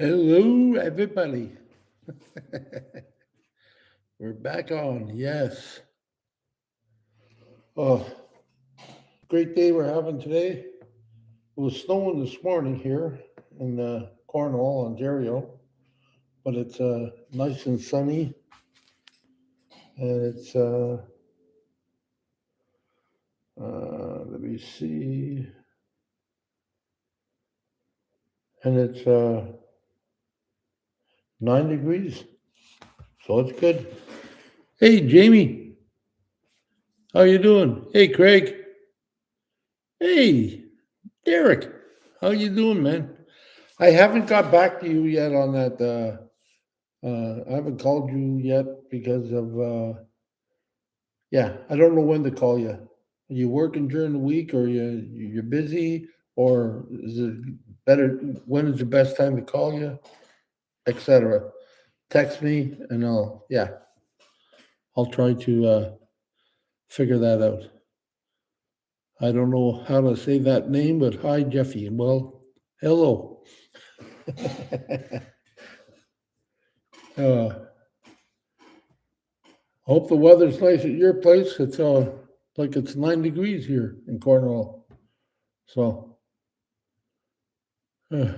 Hello, everybody. We're back on. Yes. Oh, great day we're having today. It was snowing this morning here in Cornwall, Ontario, but it's nice and sunny, and it's let me see, and it's 9 degrees, so it's good. Hey, Jamie, how you doing? Hey, Craig. Hey, Derek, how you doing, man? I haven't got back to you yet on that. I haven't called you yet because of, yeah, I don't know when to call you. Are you working during the week, or you're busy, or is it better? When is the best time to call you, etc. Text me, and I'll try to figure that out. I don't know how to say that name, but hi, Jeffie. Well, hello. uh, Hope the weather's nice at your place. It's like it's 9 degrees here in Cornwall. So uh,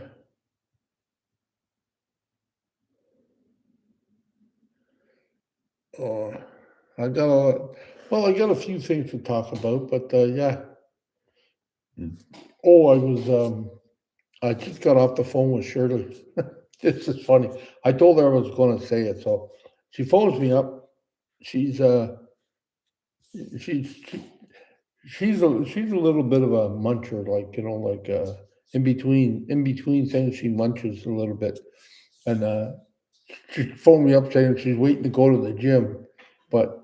uh, I got I got a few things to talk about, but yeah. Oh, I just got off the phone with Shirley. This is funny. I told her I was going to say it, so she phones me up. She's she's she, she's a little bit of a muncher, like in between things, she munches a little bit, and she phoned me up saying she's waiting to go to the gym, but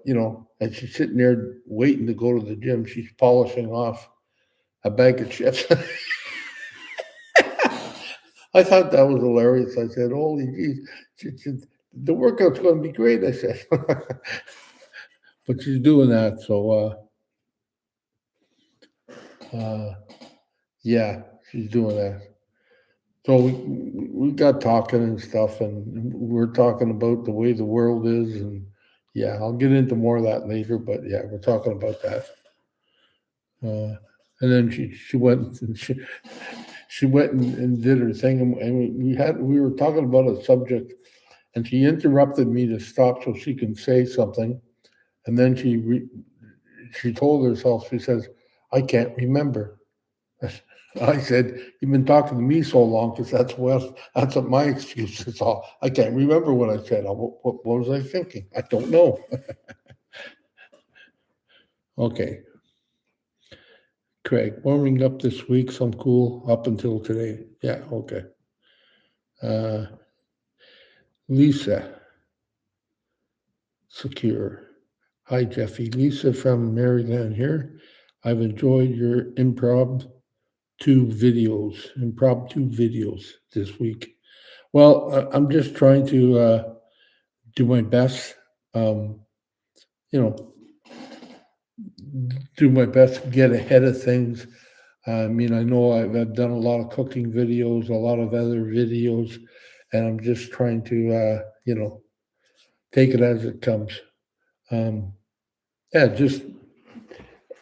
as she's sitting there waiting to go to the gym, she's polishing off a bag of chips. I thought that was hilarious. I said, "Holy geez, the workout's going to be great." I said, but she's doing that, so yeah, she's doing that. So we got talking and stuff, and we're talking about the way the world is, and yeah, I'll get into more of that later. But yeah, we're talking about that. And then she went and she went and did her thing, and we were talking about a subject, and she interrupted me to stop so she can say something, and then she told herself, she says, "I can't remember." I said, "You've been talking to me so long, because that's what my excuse is. All I can't remember what I said. What was I thinking? I don't know." Okay, Craig, warming up this week, some cool up until today. Yeah, okay. Uh, Lisa, secure. Hi, Jeffie. Lisa from Maryland here. I've enjoyed your impromptu videos this week. Well, I'm just trying to do my best. Um, you know, do my best to get ahead of things. I mean, I know I've done a lot of cooking videos, a lot of other videos, and I'm just trying to, take it as it comes. Um, yeah, just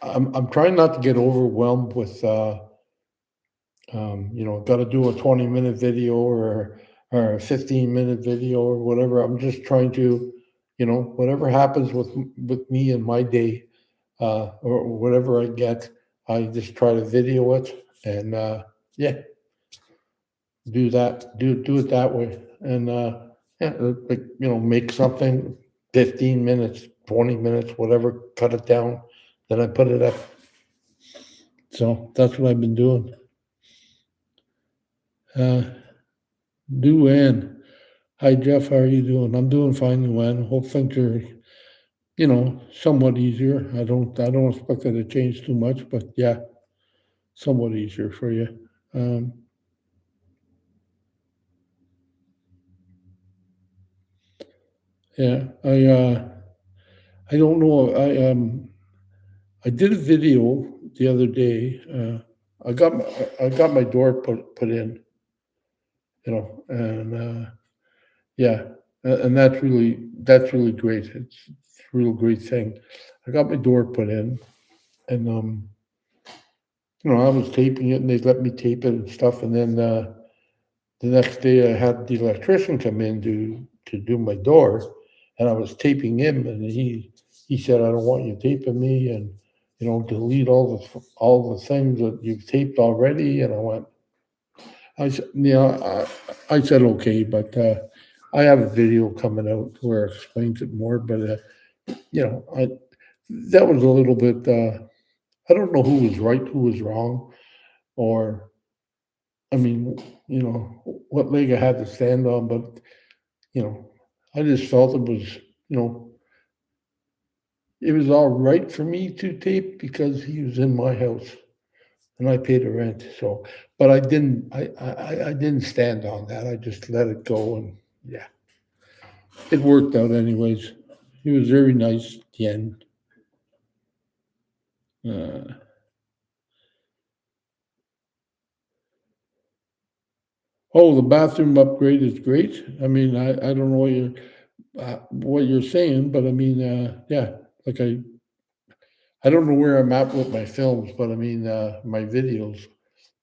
I'm trying not to get overwhelmed with, got to do a 20-minute video or a 15-minute video or whatever. I'm just trying to, whatever happens with me in my day, or whatever I get, I just try to video it, and yeah, do that, do it that way, and yeah, like, make something 15 minutes, 20 minutes, whatever, cut it down, then I put it up. So that's what I've been doing. Luann, hi Jeff, how are you doing? I'm doing fine, Luann. Hope things are, somewhat easier. I don't expect it to change too much, but yeah, somewhat easier for you. Um, yeah, I don't know. I did a video the other day. I got my door put in, and yeah, and that's really great. It's a real great thing. I got my door put in, and I was taping it, and they let me tape it and stuff, and then the next day I had the electrician come in to do my door, and I was taping him, and he said, "I don't want you taping me, and delete all the things that you've taped already." And I said okay, but I have a video coming out where it explains it more. But I that was a little bit. I don't know who was right, who was wrong, or I mean, what leg I had to stand on. But you know, I just felt it was all right for me to tape because he was in my house and I paid the rent. So, but I didn't stand on that. I just let it go, and yeah, it worked out anyways. He was very nice at the end. Uh, oh, the bathroom upgrade is great. I mean, I don't know what you're saying, but I mean, yeah, like I don't know where I'm at with my films, but I mean, my videos.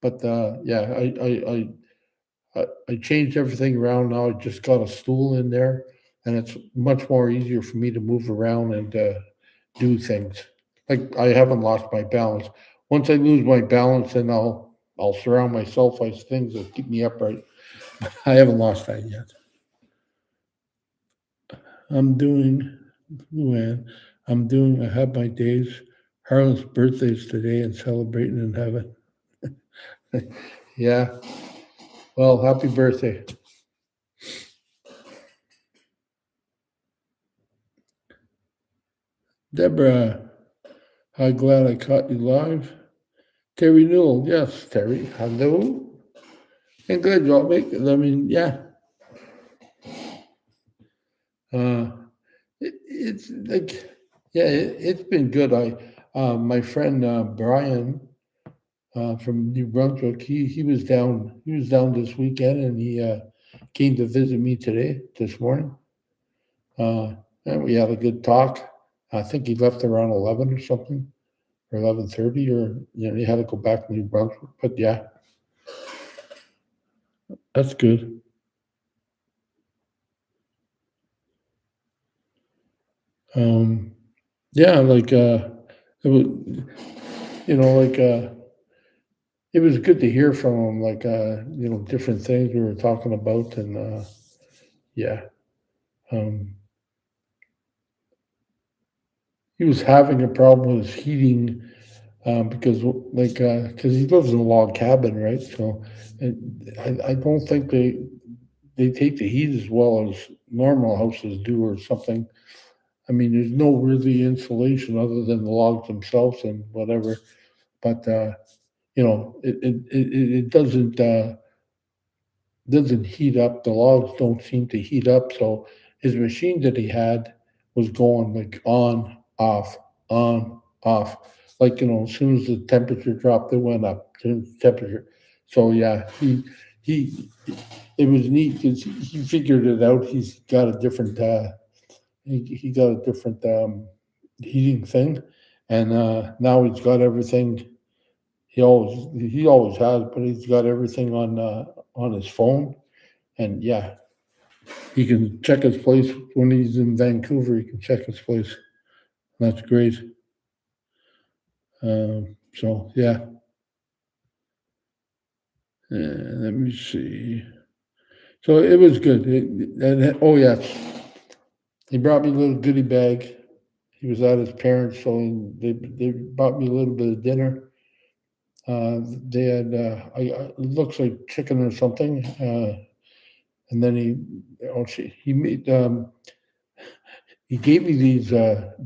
But yeah, I changed everything around now. I just got a stool in there, and it's much more easier for me to move around and do things. Like I haven't lost my balance. Once I lose my balance, then I'll surround myself with things that keep me upright. I haven't lost that yet. I'm doing, Luann, I have my days. Harlan's birthday is today and celebrating in heaven. Yeah. Well, happy birthday. Deborah, I'm glad I caught you live. Terry Newell, yes, Terry. Hello. And glad you all make it. I mean, yeah. Uh, it's like, yeah, it's been good. My friend Brian from New Brunswick, he was down. He was down this weekend, and he came to visit me this morning. And we had a good talk. I think he left around 11 or something, or 11:30, or he had to go back to New Brunswick. But yeah, that's good. Um, yeah, like it was, like it was good to hear from him. Like different things we were talking about, and yeah, um, he was having a problem with his heating because he lives in a log cabin, right? So I don't think they take the heat as well as normal houses do, or something. I mean, there's no really insulation other than the logs themselves and whatever. But it doesn't heat up. The logs don't seem to heat up. So his machine that he had was going like on, off, on, off. Like, as soon as the temperature dropped, it went up. Temperature. So yeah, he it was neat because he figured it out. He's got a different he got a different heating thing, and now he's got everything. He always has, but he's got everything on his phone, and yeah, he can check his place when he's in Vancouver. He can check his place. That's great. So yeah, let me see. So it was good. Oh yeah, he brought me a little goodie bag. He was at his parents', so they bought me a little bit of dinner. They had it looks like chicken or something, and then he gave me these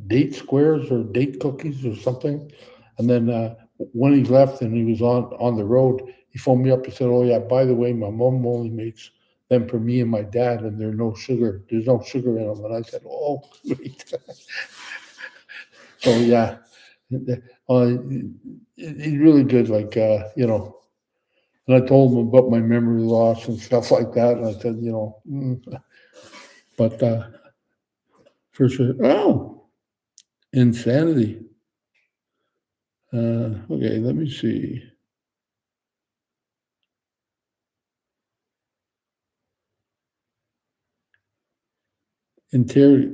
date squares or date cookies or something, and then when he left and he was on the road, he phoned me up and said, "Oh yeah, by the way, my mom only makes them for me and my dad, and there's no sugar. There's no sugar in them." And I said, "Oh, great." So yeah, he's really good. Like And I told him about my memory loss and stuff like that. And I said, but for sure. Oh, insanity. Okay, let me see. Integrity.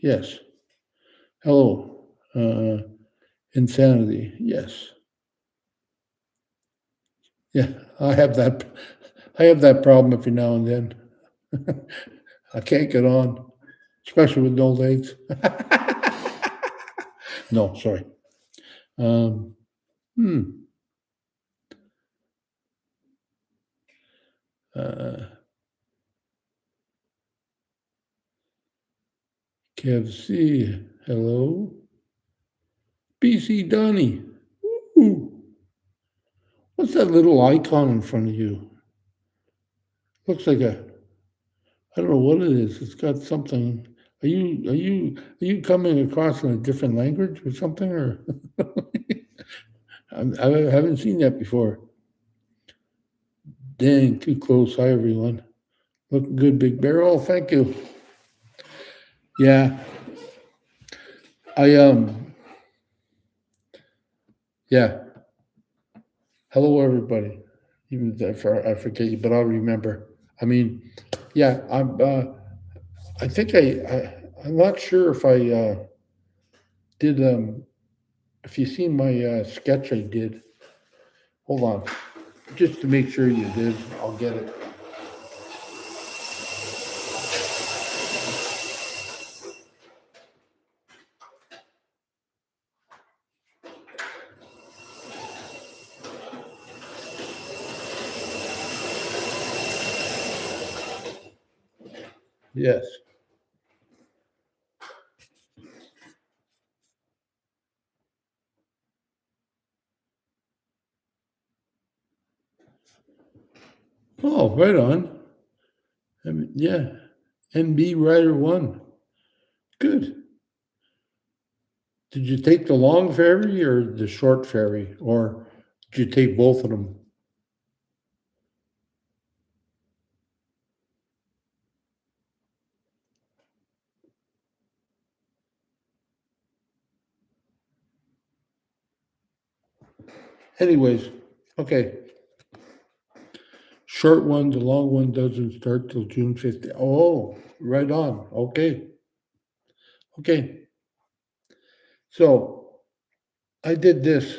Yes. Hello. Insanity. Yes. Yeah, I have that. I have that problem every now and then. I can't get on, especially with no legs. No, sorry. Um, hmm. Uh, KFC. Hello. BC Donnie. Ooh. What's that little icon in front of you? Looks like a. I don't know what it is. It's got something. Are you coming across in a different language or something? Or I haven't seen that before. Dang, too close. Hi everyone. Looking good, Big Bear. Oh, thank you. Yeah, I. Yeah. Hello, everybody. Even if I forget you, but I'll remember. I mean, yeah. I'm. I think I'm not sure if I did. If you seen my sketch, I did. Hold on, just to make sure you did. I'll get it. Yes. Oh, right on. I mean, yeah. NB Rider One. Good. Did you take the long ferry or the short ferry, or did you take both of them? Anyways, okay. Short one, the long one doesn't start till June 15th. Oh, right on. Okay. Okay. So I did this.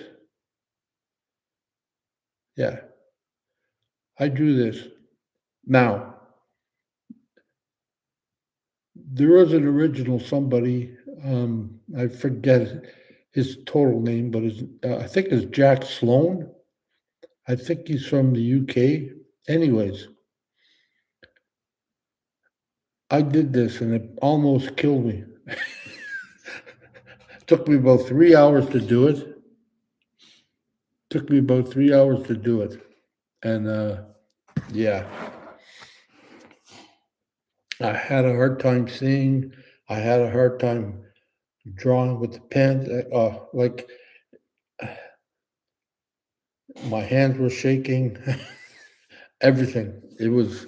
Yeah, I drew this. Now, there was an original somebody, I forget his total name, but I think it's Jack Sloan. I think he's from the UK. Anyways, I did this and it almost killed me. Took me about 3 hours to do it. Took me about 3 hours to do it. And yeah, I had a hard time seeing. I had a hard time drawing with the pen. Like my hands were shaking. Everything. It was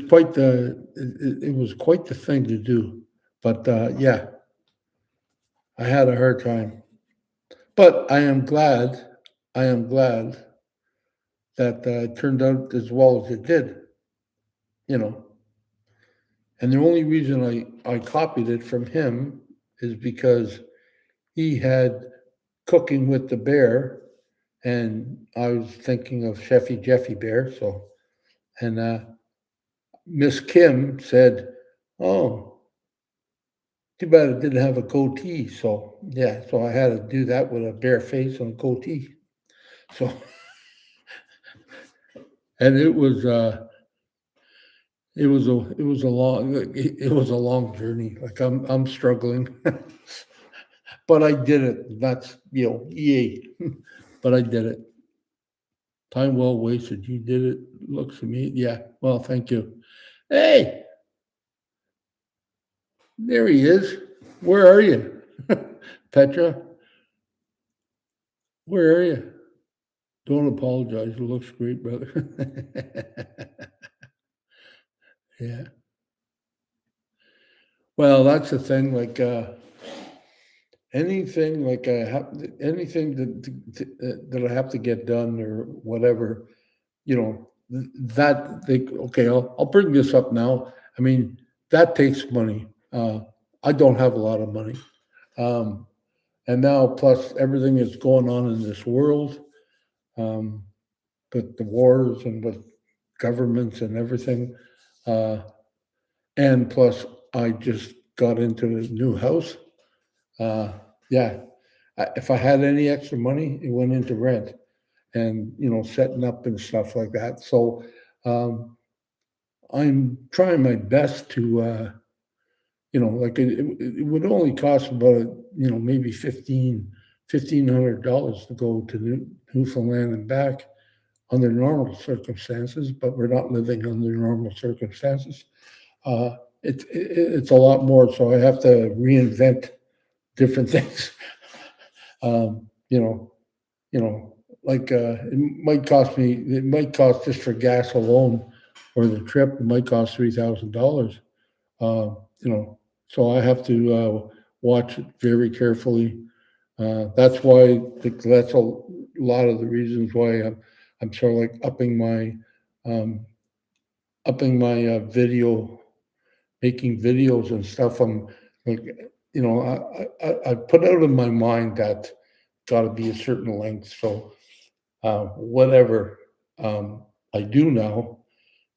quite the thing to do. But yeah, I had a hard time. But I am glad that it turned out as well as it did. You know, and the only reason I copied it from him is because he had Cooking with the Bear, and I was thinking of Jeffie Bear. So, and Miss Kim said, "Oh, too bad it didn't have a goatee." So yeah, so I had to do that with a bare face and a goatee. So, and it was a long journey. Like I'm struggling, but I did it. That's yay. But I did it. Time well wasted. You did it. Looks to me. Yeah. Well, thank you. Hey, there he is. Where are you? Petra, where are you? Don't apologize. It looks great, brother. Yeah. Well, that's the thing. Like anything, like I have anything that I have to get done or whatever. That they okay. I'll bring this up now. I mean, that takes money. I don't have a lot of money, um, and now plus everything that's going on in this world, um, with the wars and with governments and everything. Uh, and plus, I just got into a new house. Uh, yeah, if I had any extra money, it went into rent and setting up and stuff like that. So um, I'm trying my best to, like it would only cost about maybe $1,500 to go to Newfoundland and back under normal circumstances, but we're not living under normal circumstances. Uh, it's a lot more, so I have to reinvent different things. um, you know, like it might cost just for gas alone or the trip, it might cost $3,000. Uh, you know, so I have to watch it very carefully. That's why that's a lot of the reasons why I'm sort of like um, upping my video, making videos and stuff. I'm like, I put out in my mind that got to be a certain length. So whatever I do now,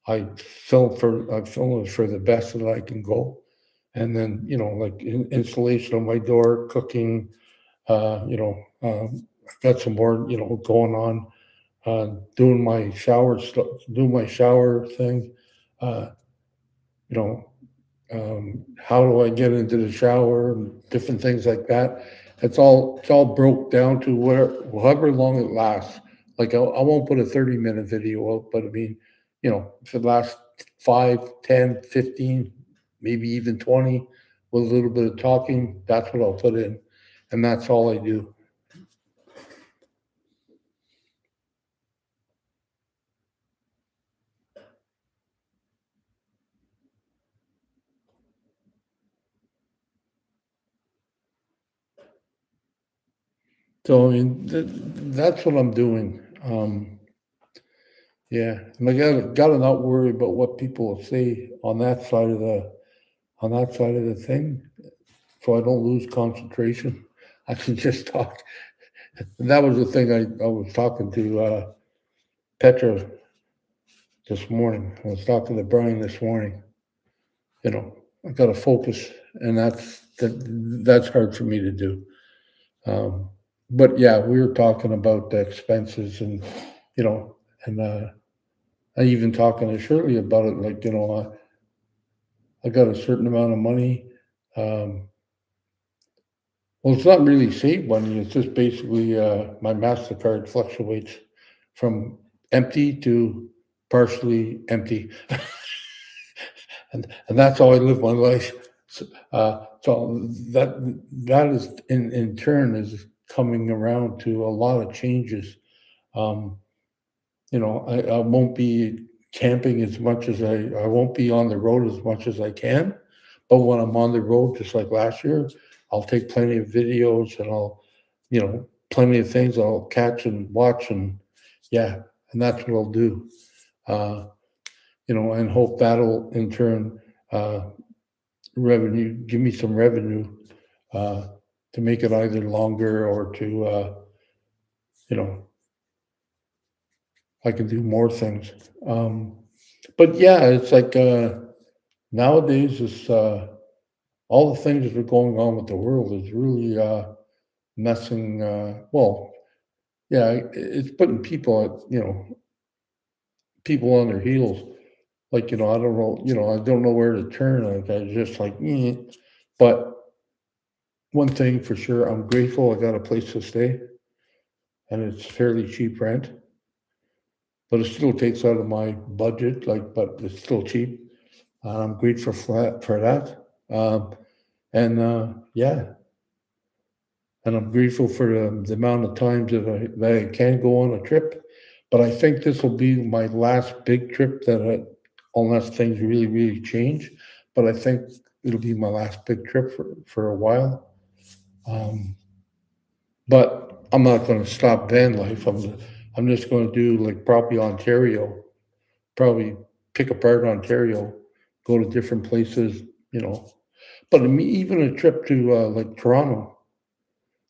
I film it for the best that I can go, and then like installation of my door, cooking. I've got some more going on. Doing my shower stuff, doing my shower thing. Uh, you know, how do I get into the shower and different things like that. It's all broke down to however long it lasts. Like I won't put a 30-minute video out, but I mean, if it lasts 5, 10, 15, maybe even 20 with a little bit of talking, that's what I'll put in. And that's all I do. So I mean, that's what I'm doing. Yeah, and I gotta not worry about what people will say on that side of the thing, so I don't lose concentration. I can just talk. And that was the thing I was talking to Petra this morning. I was talking to Brian this morning. I got to focus, and that's hard for me to do. Um, but yeah, we were talking about the expenses, and you know, and I even talking to Shirley about it. Like I got a certain amount of money. Um, well, it's not really saved money. It's just basically my Mastercard fluctuates from empty to partially empty, and that's how I live my life. So that is in turn is coming around to a lot of changes. Um, I won't be camping as much as I won't be on the road as much as I can. But when I'm on the road, just like last year, I'll take plenty of videos and plenty of things I'll catch and watch yeah, and that's what I'll do. Uh, and hope that'll in turn uh, give me some revenue uh, to make it either longer or to, you know, I can do more things. But yeah, it's like nowadays, it's all the things that are going on with the world is really messing. Well, yeah, it's putting people on their heels. Like I don't know, I don't know where to turn. Like I just like, but one thing for sure, I'm grateful I got a place to stay, and it's fairly cheap rent. But it still takes out of my budget. Like, but it's still cheap. I'm grateful for that. And yeah, and I'm grateful for the amount of times that I can go on a trip. But I think this will be my last big trip unless things really, really change. But I think it'll be my last big trip for a while. Um, but I'm not going to stop van life. I'm just going to do like probably Ontario, probably pick apart Ontario, go to different places, you know. But I mean, even a trip to like Toronto,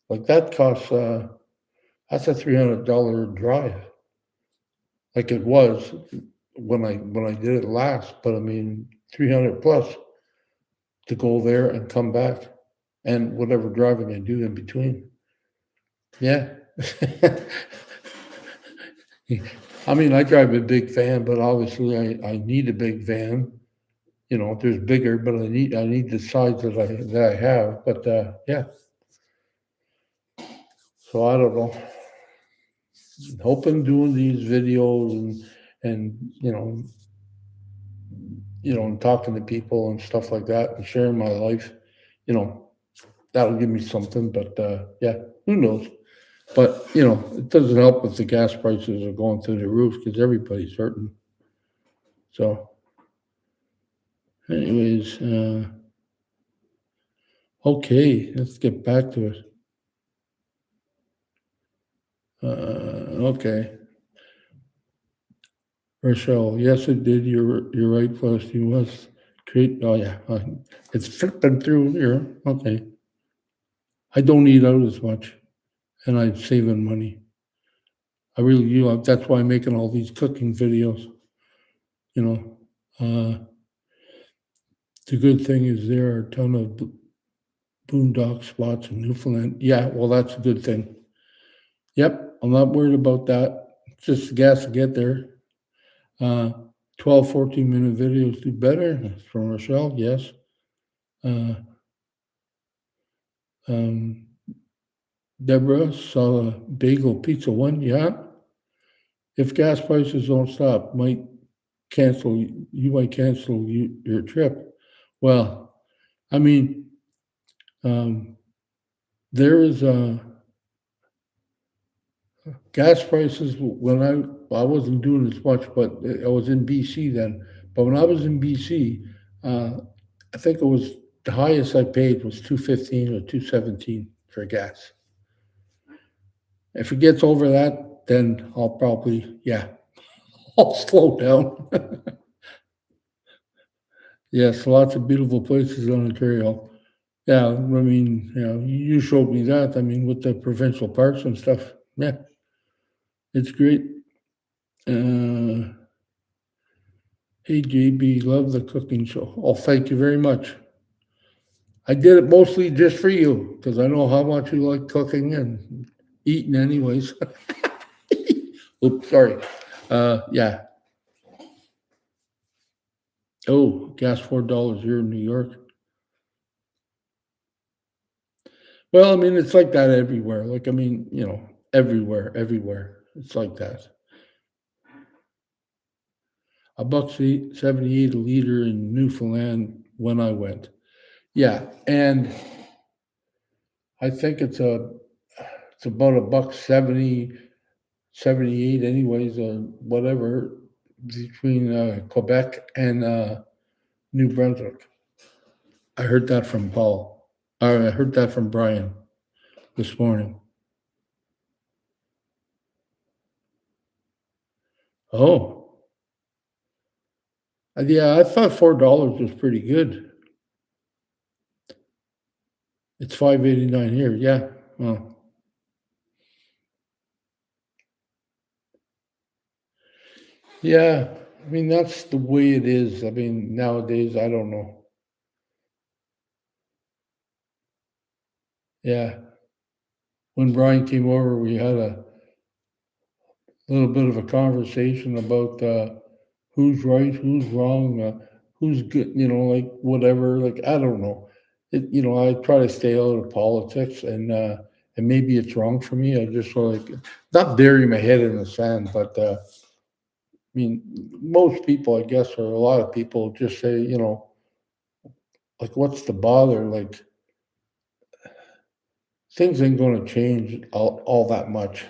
like that costs. That's a $300 drive, like it was when I did it last. But I mean, 300 plus to go there and come back, and whatever driving I do in between. Yeah. I mean, I drive a big van, but obviously I need a big van. You know, there's bigger, but I need the size that I have. But yeah, so I don't know. Hoping doing these videos and and talking to people and stuff like that and sharing my life, you know, that'll give me something. But yeah, who knows? But it doesn't help if the gas prices are going through the roof because everybody's hurting. So, anyways, okay, let's get back to it. Okay, Rochelle. Yes, it did. You're right. Plus, you must create. Oh yeah, it's flipping through here. Okay, I don't eat out as much, and I'm saving money. I really do. That's why I'm making all these cooking videos. You know, the good thing is there are a ton of boondock spots in Newfoundland. Yeah, well, that's a good thing. Yep, I'm not worried about that. It's just the gas to get there. Uh, 12, 14-minute videos do better. From Rochelle, yes. Uh, um, Deborah saw a bagel pizza one. Yeah. If gas prices don't stop, you might cancel your trip. Well, I mean, um, there is gas prices when I wasn't doing as much, but I was in BC then. But when I was in BC, I think it was the highest I paid was 215 or 217 for gas. If it gets over that, then I'll probably I'll slow down. Yes, lots of beautiful places in Ontario. Yeah, I mean, you showed me that. I mean, with the provincial parks and stuff. Yeah, it's great. Uh, hey, JB, love the cooking show. Oh, thank you very much. I did it mostly just for you because I know how much you like cooking and eating, anyways. Oops, sorry. Yeah. Oh, gas $4 here in New York. Well, I mean, it's like that everywhere. Like, I mean, everywhere. It's like that. A buck 78 a liter in Newfoundland when I went. Yeah, and I think it's about a buck 70, 78 anyways, whatever, between Quebec and New Brunswick. I heard that from Paul. I heard that from Brian this morning. Oh, yeah, I thought $4 was pretty good. It's 5.89 here. Yeah. Well, yeah. I mean, that's the way it is. I mean, nowadays, I don't know. Yeah. When Brian came over, we had a little bit of a conversation about who's right, who's wrong, who's good, like whatever. Like, I don't know. I try to stay out of politics, and maybe it's wrong for me. I just like not bury my head in the sand, but I mean, most people, I guess, or a lot of people, just say, like, what's the bother? Like, things ain't going to change all that much.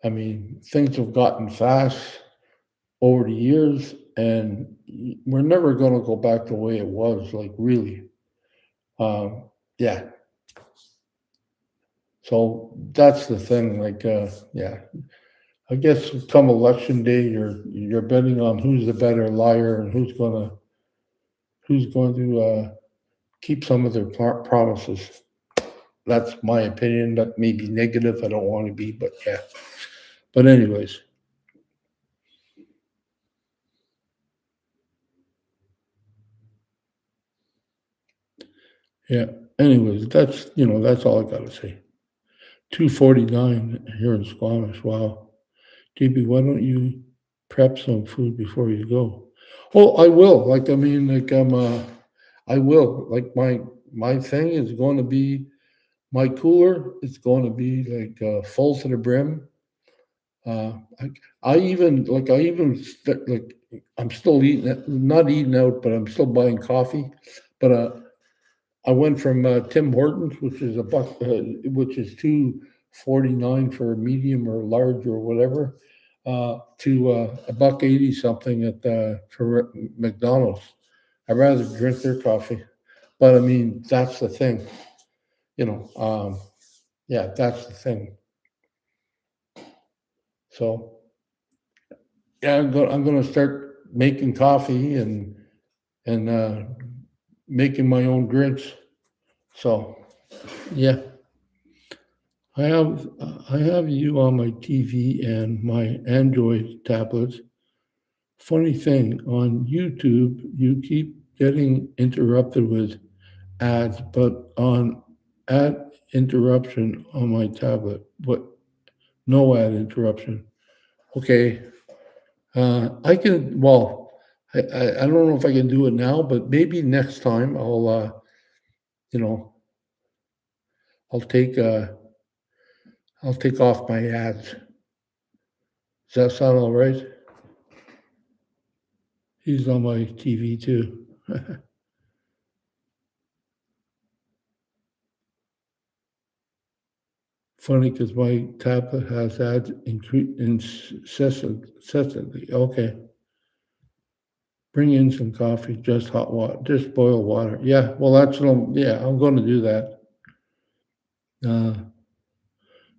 I mean, things have gotten fast over the years, and we're never going to go back the way it was, like really. Yeah. So that's the thing. Like, yeah. I guess come election day, you're betting on who's the better liar and who's going to keep some of their promises. That's my opinion. That may be negative. I don't want to be, but yeah. But anyways, yeah. Anyways, that's all I gotta say. 2:49 here in Squamish. Wow. JB, why don't you prep some food before you go? Oh, I will. Like I mean, like I will. Like my thing is going to be my cooler. It's going to be like full to the brim. Like I'm still eating, not eating out, but I'm still buying coffee. But I went from Tim Hortons, which is a buck, which is 2.49 for a medium or large or whatever, to a buck 80 something at for McDonald's. I'd rather drink their coffee, but I mean that's the thing, you know. Yeah, that's the thing. So yeah, I'm going to start making coffee and making my own drinks. So yeah. I have you on my TV and my Android tablets. Funny thing, on YouTube, you keep getting interrupted with ads, but on ad interruption on my tablet, but no ad interruption. Okay, I can. Well, I don't know if I can do it now, but maybe next time you know, I'll take uh, I'll take off my ads. Does that sound all right? He's on my TV too. Funny because my tablet has ads incessantly. Okay. Bring in some coffee, just hot water, just boil water. Yeah, well, I'm going to do that. Uh,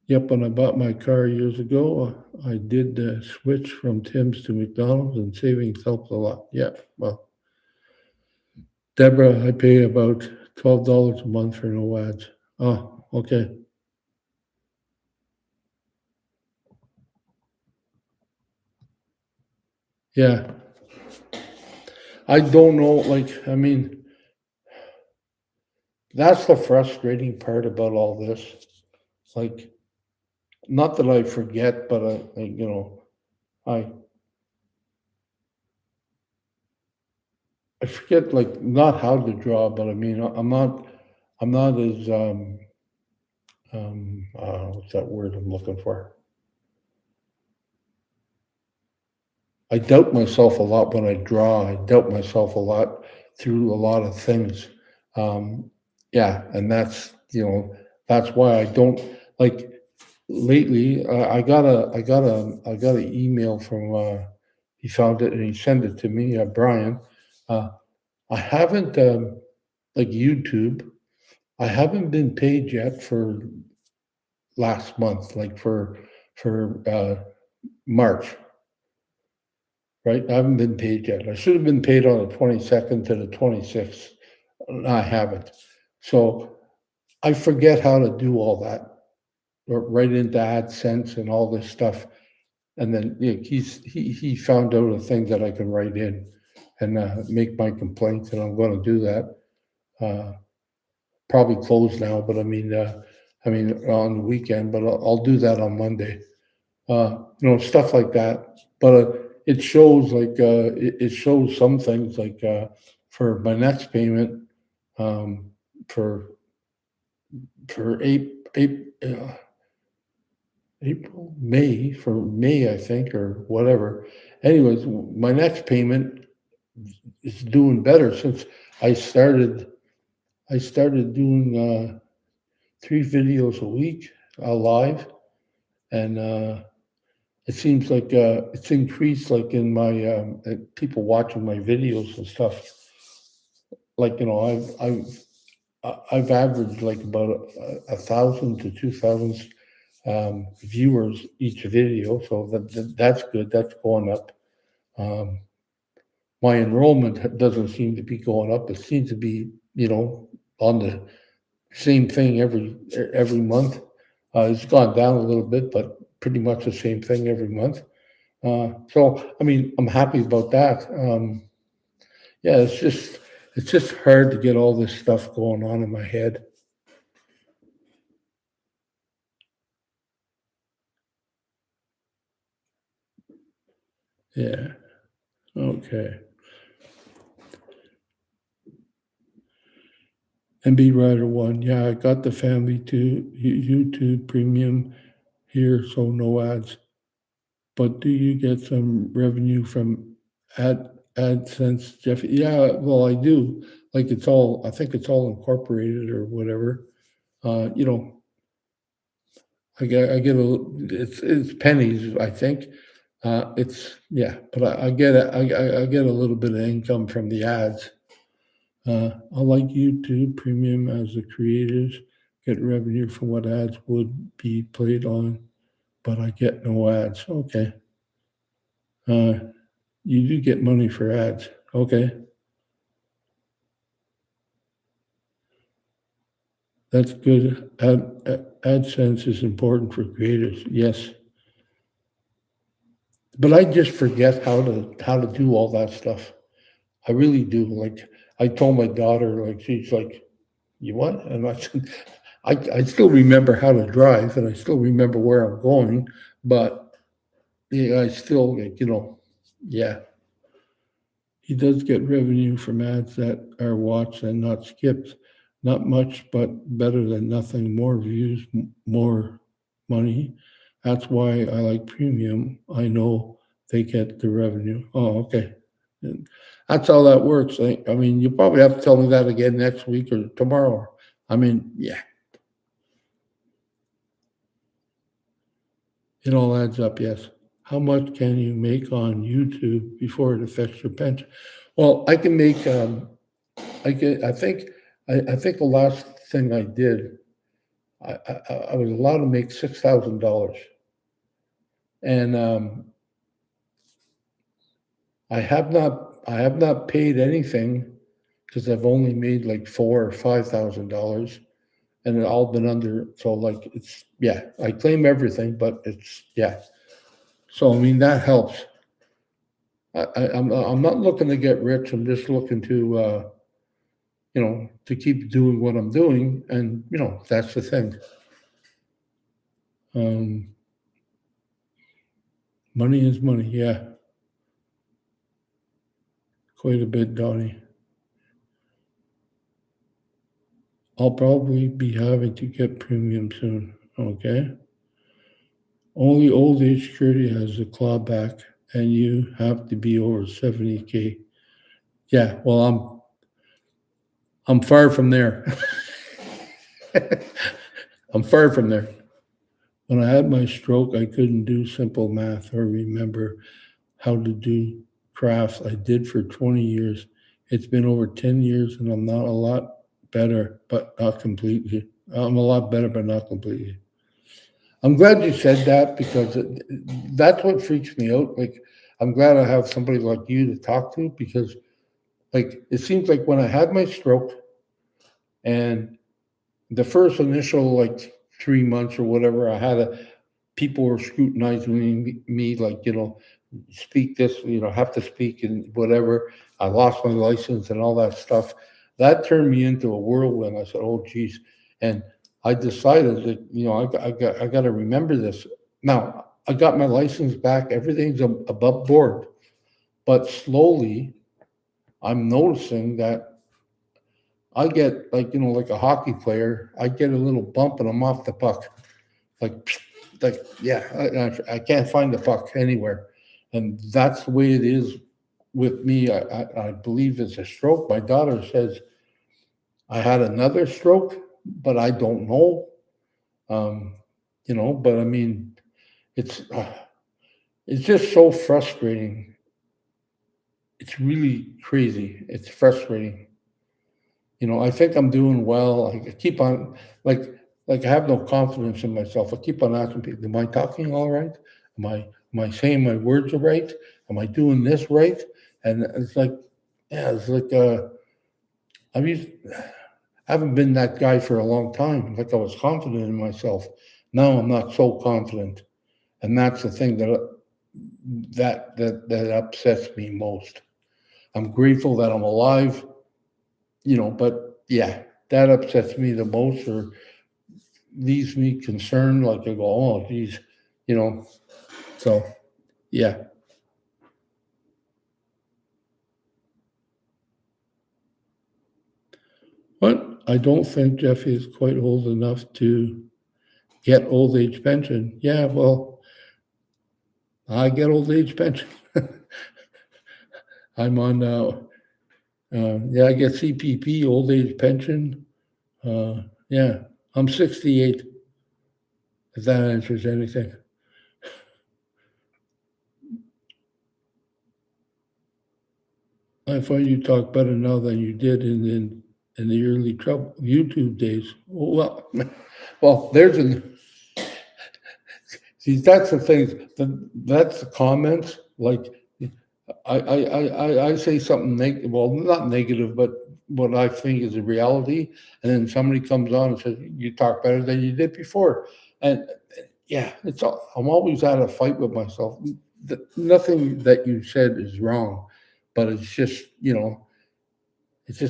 yep, when I bought my car years ago, I did switch from Tim's to McDonald's and savings helped a lot. Yeah, well, Deborah, I pay about $12 a month for no ads. Oh, okay. Yeah, I don't know. Like, I mean, that's the frustrating part about all this. Like, not that I forget, but I I forget like not how to draw, but I mean, I'm not as what's that word I'm looking for? I doubt myself a lot when I draw. I doubt myself a lot through a lot of things. Yeah, and that's why I don't like lately. I got an email from he found it and he sent it to me, Brian. Uh, I haven't like YouTube. I haven't been paid yet for last month, like for March, right? I haven't been paid yet. I should have been paid on the 22nd to the 26th. I haven't. So I forget how to do all that, or write into AdSense and all this stuff. And then he found out a thing that I can write in and make my complaints, and I'm going to do that. Uh, Probably closed now, but I mean on the weekend. But I'll do that on Monday. Stuff like that. But it shows it shows some things like for my next payment um, for April, May, for May, I think, or whatever. Anyways, my next payment is doing better since I started. I started doing videos a week live, and it seems like it's increased, like in my people watching my videos and stuff. Like I've averaged like about 1,000 to 2,000 viewers each video, so that's good. That's going up. Um, my enrollment doesn't seem to be going up. It seems to be, on the same thing every month. It's gone down a little bit, but pretty much the same thing every month. So I mean, I'm happy about that. Yeah, it's just hard to get all this stuff going on in my head. Yeah. Okay. MB Rider One. Yeah, I got the family to YouTube Premium here, so no ads. But do you get some revenue from AdSense, Jeffie? Yeah, well, I do. Like I think it's all incorporated or whatever. You know, it's pennies, I think. Yeah, but I get a little bit of income from the ads. I like YouTube Premium as the creators get revenue from what ads would be played on, but I get no ads. Okay. Uh, you do get money for ads. Okay. That's good. AdSense is important for creators. Yes. But I just forget how to do all that stuff. I really do. Like I told my daughter, like she's like, "You what?" And I said, I still remember how to drive, and I still remember where I'm going, but yeah, I still like, yeah. He does get revenue from ads that are watched and not skipped. Not much, but better than nothing. More views, more money. That's why I like premium. I know they get the revenue. Oh, okay. And that's how that works. I mean, you probably have to tell me that again next week or tomorrow. I mean, yeah, it all adds up. Yes. How much can you make on YouTube before it affects your pension? Well, I can make. I think the last thing I did, I was allowed to make $6,000, and I have not paid anything because I've only made like $4,000 or $5,000, and it all been under. So like it's yeah, I claim everything, but it's yeah. So I mean that helps. I'm not looking to get rich. I'm just looking to to keep doing what I'm doing, and that's the thing. Um, Money is money, yeah, quite a bit, Donnie. I'll probably be having to get premium soon. Okay. Only old age security has a clawback, and you have to be over 70K. Yeah, well, I'm far from there. I'm far from there. When I had my stroke, I couldn't do simple math or remember how to do crafts I did for 20 years. It's been over 10 years, and I'm not a lot better, but not completely. I'm a lot better, but not completely. I'm glad you said that because that's what freaks me out. Like, I'm glad I have somebody like you to talk to because, like, it seems like when I had my stroke and the first initial, like, 3 months or whatever, people were scrutinizing me like, speak this, have to speak and whatever. I lost my license and all that stuff. That turned me into a whirlwind. I said, "Oh, geez," and I decided that I got to remember this. Now I got my license back. Everything's above board, but slowly I'm noticing that I get like a hockey player. I get a little bump and I'm off the puck. Like, yeah, I can't find the puck anywhere, and that's the way it is with me. I believe it's a stroke. My daughter says I had another stroke, but I don't know. But I mean, it's just so frustrating. It's really crazy. It's frustrating. I think I'm doing well. I keep on like I have no confidence in myself. I keep on asking people, "Am I talking all right? Am I saying my words are right? Am I doing this right?" And it's like, yeah, it's like I've used, I haven't been that guy for a long time. Like I was confident in myself. Now I'm not so confident, and that's the thing that upsets me most. I'm grateful that I'm alive, but yeah, that upsets me the most, or leaves me concerned. Like I go, oh, geez, you know. So yeah, but I don't think Jeffie is quite old enough to get old age pension. Yeah, well, I get old age pension. I'm on. Yeah, I get CPP, old age pension. Yeah, I'm 68. If that answers anything. I find you talk better now than you did in the early trouble YouTube days. Well, well, there's a see. That's the thing. That's the comments. Like I say something negative. Well, not negative, but what I think is a reality. And then somebody comes on and says, "You talk better than you did before." And yeah, I'm always at a fight with myself. Nothing that you said is wrong, but it's just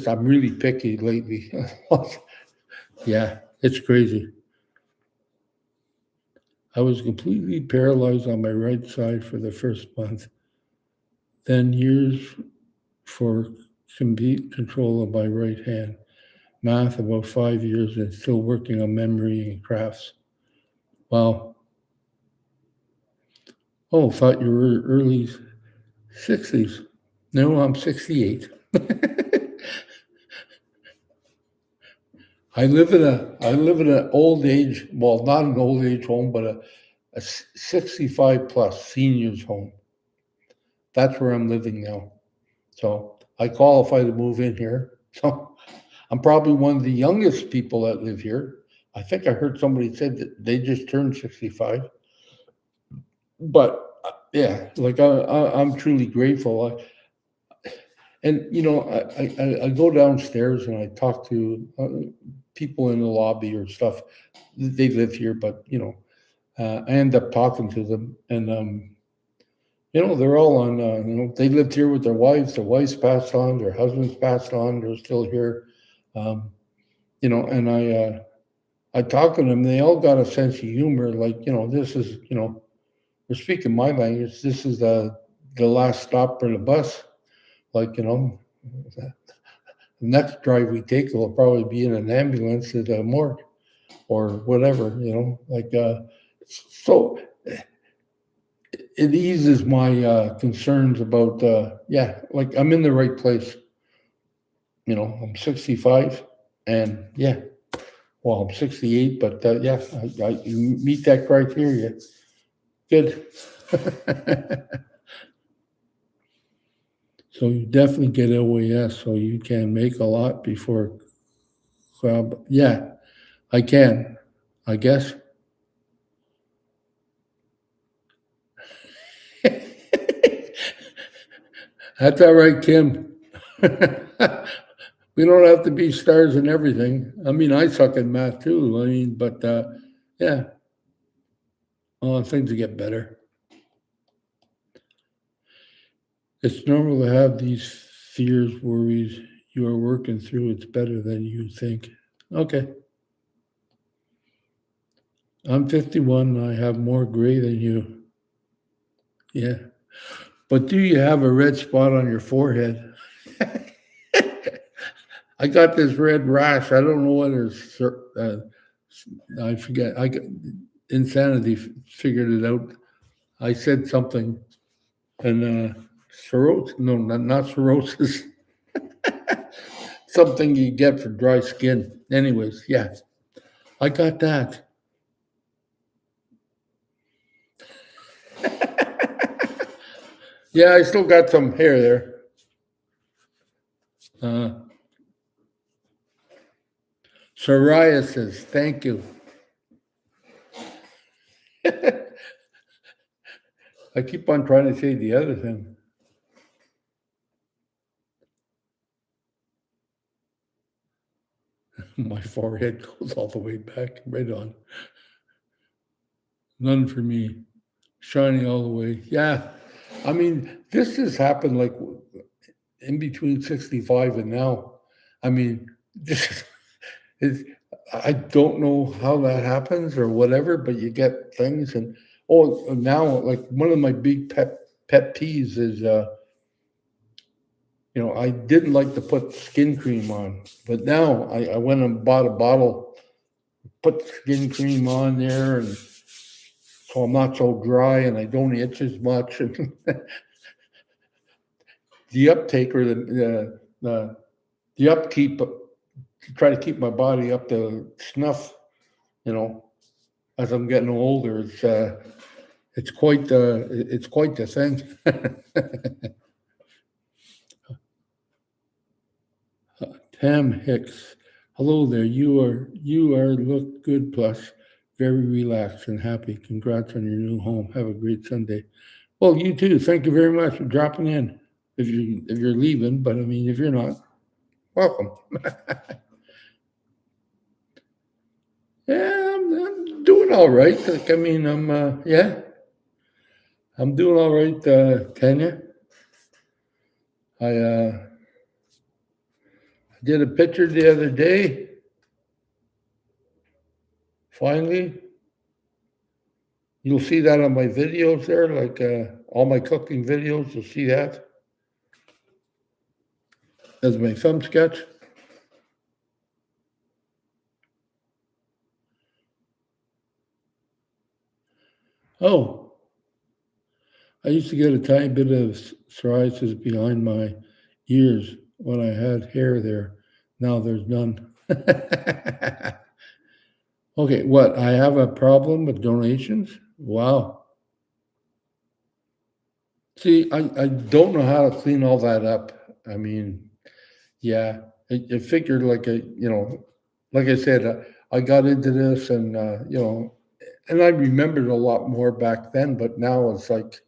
I'm really picky lately. Yeah, it's crazy. I was completely paralyzed on my right side for the first month, then years for complete control of my right hand. Math about 5 years and still working on memory and crafts. Wow. Oh, thought you were early 60s. No, I'm 68. I live in an old age, well, not an old age home, but a 65 plus seniors home. That's where I'm living now. So I qualify to move in here. So I'm probably one of the youngest people that live here. I think I heard somebody said that they just turned 65. But yeah, like I'm truly grateful. And I go downstairs and I talk to people in the lobby or stuff. They live here, but I end up talking to them, and they're all on. They lived here with their wives. Their wives passed on. Their husbands passed on. They're still here. Um, and I talk to them. They all got a sense of humor. Like this is we're speaking my language. This is the last stop for the bus. Like the next drive we take will probably be in an ambulance to the morgue or whatever. So it eases my concerns about like I'm in the right place. I'm 65, and yeah, well, I'm 68, but yeah, I meet that criteria. Good. So you definitely get OAS, so you can make a lot before club. Yeah, I can, I guess. That's all right, Kim. We don't have to be stars in everything. I mean, I suck at math too. I mean, but yeah, things get better. It's normal to have these fears, worries you are working through. It's better than you think. Okay. I'm 51. I have more gray than you. Yeah. But do you have a red spot on your forehead? I got this red rash. I don't know what it is. I forget. Insanity figured it out. I said something, and cirrhosis. No, not cirrhosis. Something you get for dry skin. Anyways, yeah, I got that. Yeah, I still got some hair there. Psoriasis. Thank you. I keep on trying to say the other thing. My forehead goes all the way back, right on. None for me. Shining all the way. Yeah. I mean, this has happened like in between 65 and now. I mean, this is, I don't know how that happens or whatever, but you get things. And now, like, one of my big pet peeves is, I didn't like to put skin cream on, but now I went and bought a bottle, put skin cream on there, and so I'm not so dry and I don't itch as much. And the uptake or the upkeep to try to keep my body up to snuff, as I'm getting older, it's quite the thing. Pam Hicks, hello there. You are look good plus very relaxed and happy. Congrats on your new home. Have a great Sunday. Well, you too. Thank you very much for dropping in. If you're leaving, but I mean, if you're not, welcome. Yeah, I'm doing all right. Like, I mean, I'm doing all right, Tanya. I did a picture the other day. Finally, you'll see that on my videos there, like all my cooking videos. You'll see that as my thumb sketch. Oh, I used to get a tiny bit of psoriasis behind my ears when I had hair there. Now there's none. Okay, what? I have a problem with donations? Wow. See, I don't know how to clean all that up. I mean, yeah, I figured like I said, I got into this and I remembered a lot more back then, but now it's like,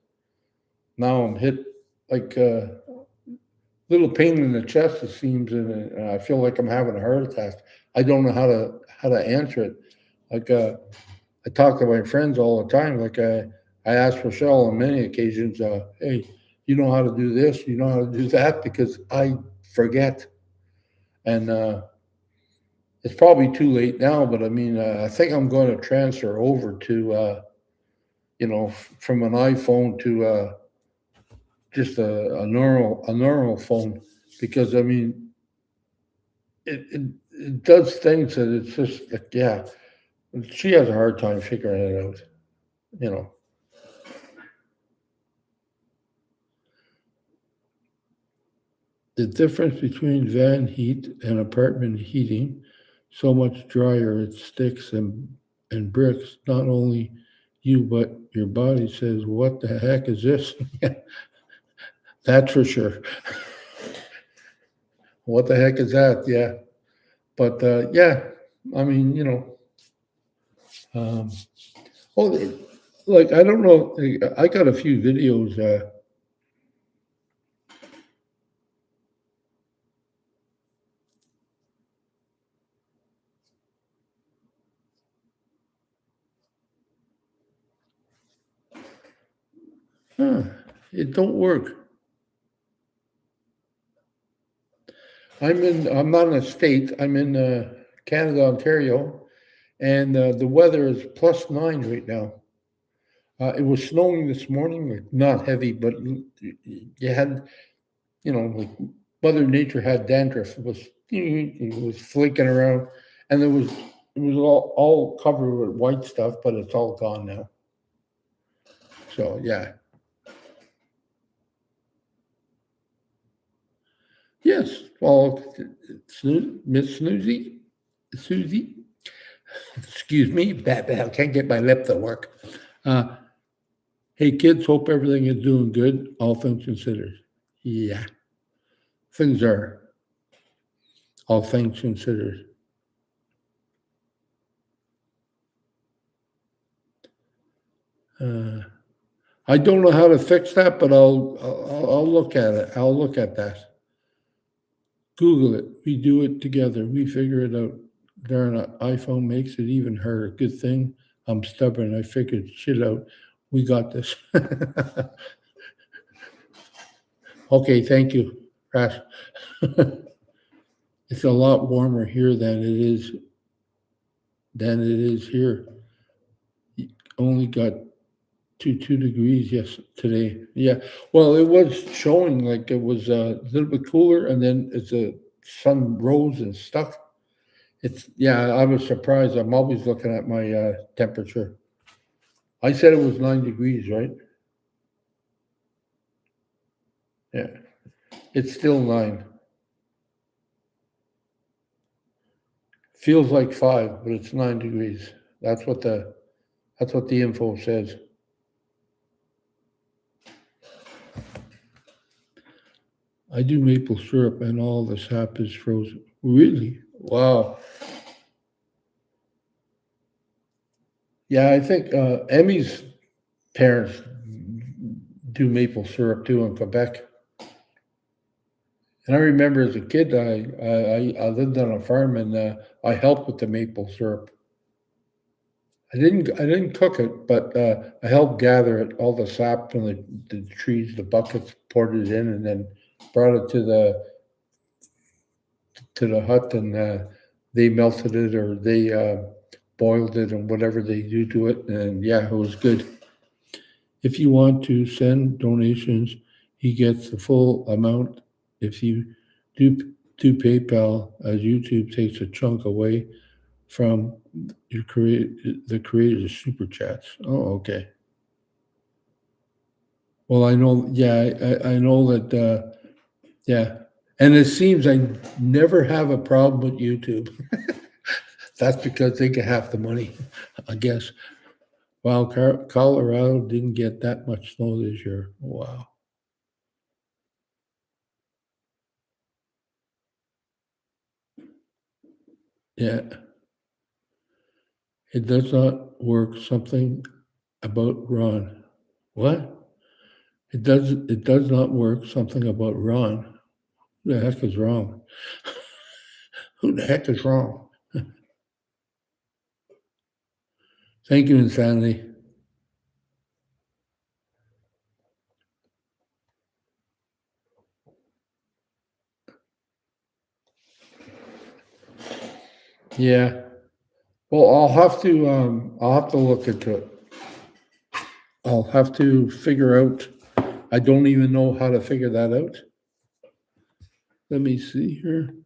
now I'm hit like a little pain in the chest, it seems, and I feel like I'm having a heart attack. I don't know how to answer it. Like, I talk to my friends all the time. Like, I ask Rochelle on many occasions, hey, you know how to do this, you know how to do that, because I forget. And it's probably too late now, but I mean, I think I'm going to transfer over to, from an iPhone to just a normal phone, because I mean, it does things that it's just like, yeah, she has a hard time figuring it out, you know. The difference between van heat and apartment heating, so much drier it sticks and bricks. Not only you, but your body says, "What the heck is this?" That's for sure. What the heck is that? Yeah, but yeah, I mean, um, oh, like I don't know. I got a few videos. Huh, it don't work. I'm not in a state. I'm in Canada, Ontario, and the weather is +9 right now. It was snowing this morning, like, not heavy, but you had, like Mother Nature had dandruff. It was flaking around, and it was all covered with white stuff, but it's all gone now. So yeah, yes. Well, Miss Susie, excuse me, bad, I can't get my lip to work. Uh, Hey, kids, hope everything is doing good, all things considered. Yeah, things are, all things considered. Uh, I don't know how to fix that, but I'll look at it. I'll look at that. Google it. We do it together. We figure it out. Darn, iPhone makes it even harder. Good thing I'm stubborn. I figured shit out. We got this. Okay, thank you, Rash. It's a lot warmer here than it is here. Only got 2 degrees yes today. Yeah, well, it was showing like it was a little bit cooler, and then as the sun rose and stuck. It's yeah. I was surprised. I'm always looking at my temperature. I said it was 9 degrees, right? Yeah, it's still 9. Feels like 5, but it's 9 degrees. That's what the info says. I do maple syrup, and all the sap is frozen. Really? Wow. Yeah, I think Emmy's parents do maple syrup too in Quebec. And I remember as a kid, I lived on a farm, and I helped with the maple syrup. I didn't cook it, but I helped gather it, all the sap from the trees, the buckets, poured it in, and then brought it to the hut, and they melted it, or they boiled it, and whatever they do to it, and yeah, it was good. If you want to send donations, he gets the full amount. If you do PayPal, as YouTube takes a chunk away from the creator's super chats. Oh, okay. Well, I know. Yeah, I know that. Yeah, and it seems I never have a problem with YouTube. That's because they get half the money, I guess. Wow, Colorado didn't get that much snow this year. Wow. Yeah, it does not work. Something about Ron. What? It does not work. Something about Ron. Who the heck is wrong? Who the heck is wrong? Thank you, Insanity. Yeah. Well, I'll have to look into it. I'll have to figure out. I don't even know how to figure that out. Let me see here.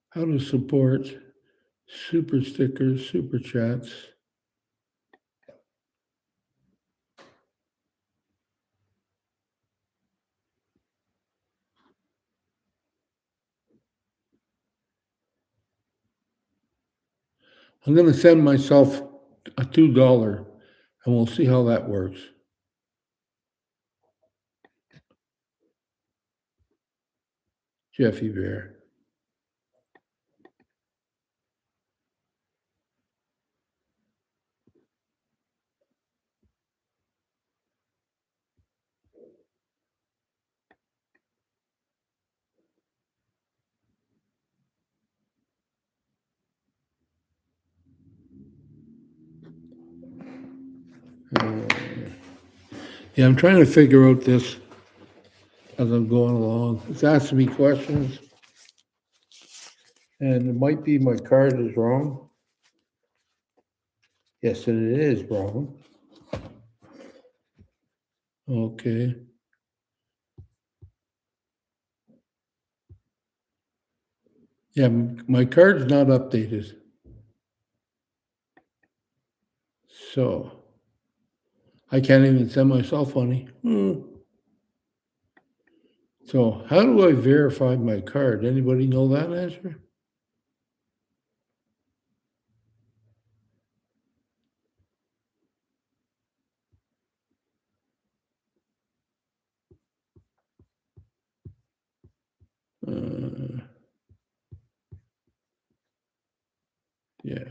How to support super stickers, super chats. I'm going to send myself a $2, and we'll see how that works. Jeffie Bear. Yeah, I'm trying to figure out this as I'm going along. It's asking me questions, and it might be my card is wrong. Yes, it is wrong. Okay. Yeah, my card's not updated. So I can't even send myself money. So how do I verify my card? Anybody know that answer? Yeah.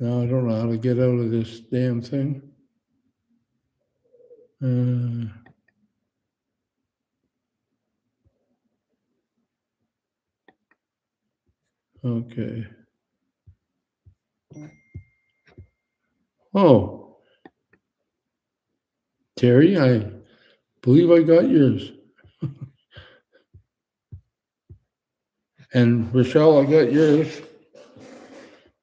Now I don't know how to get out of this damn thing. Okay. Oh, Terry, I believe I got yours. And Rochelle, I got yours.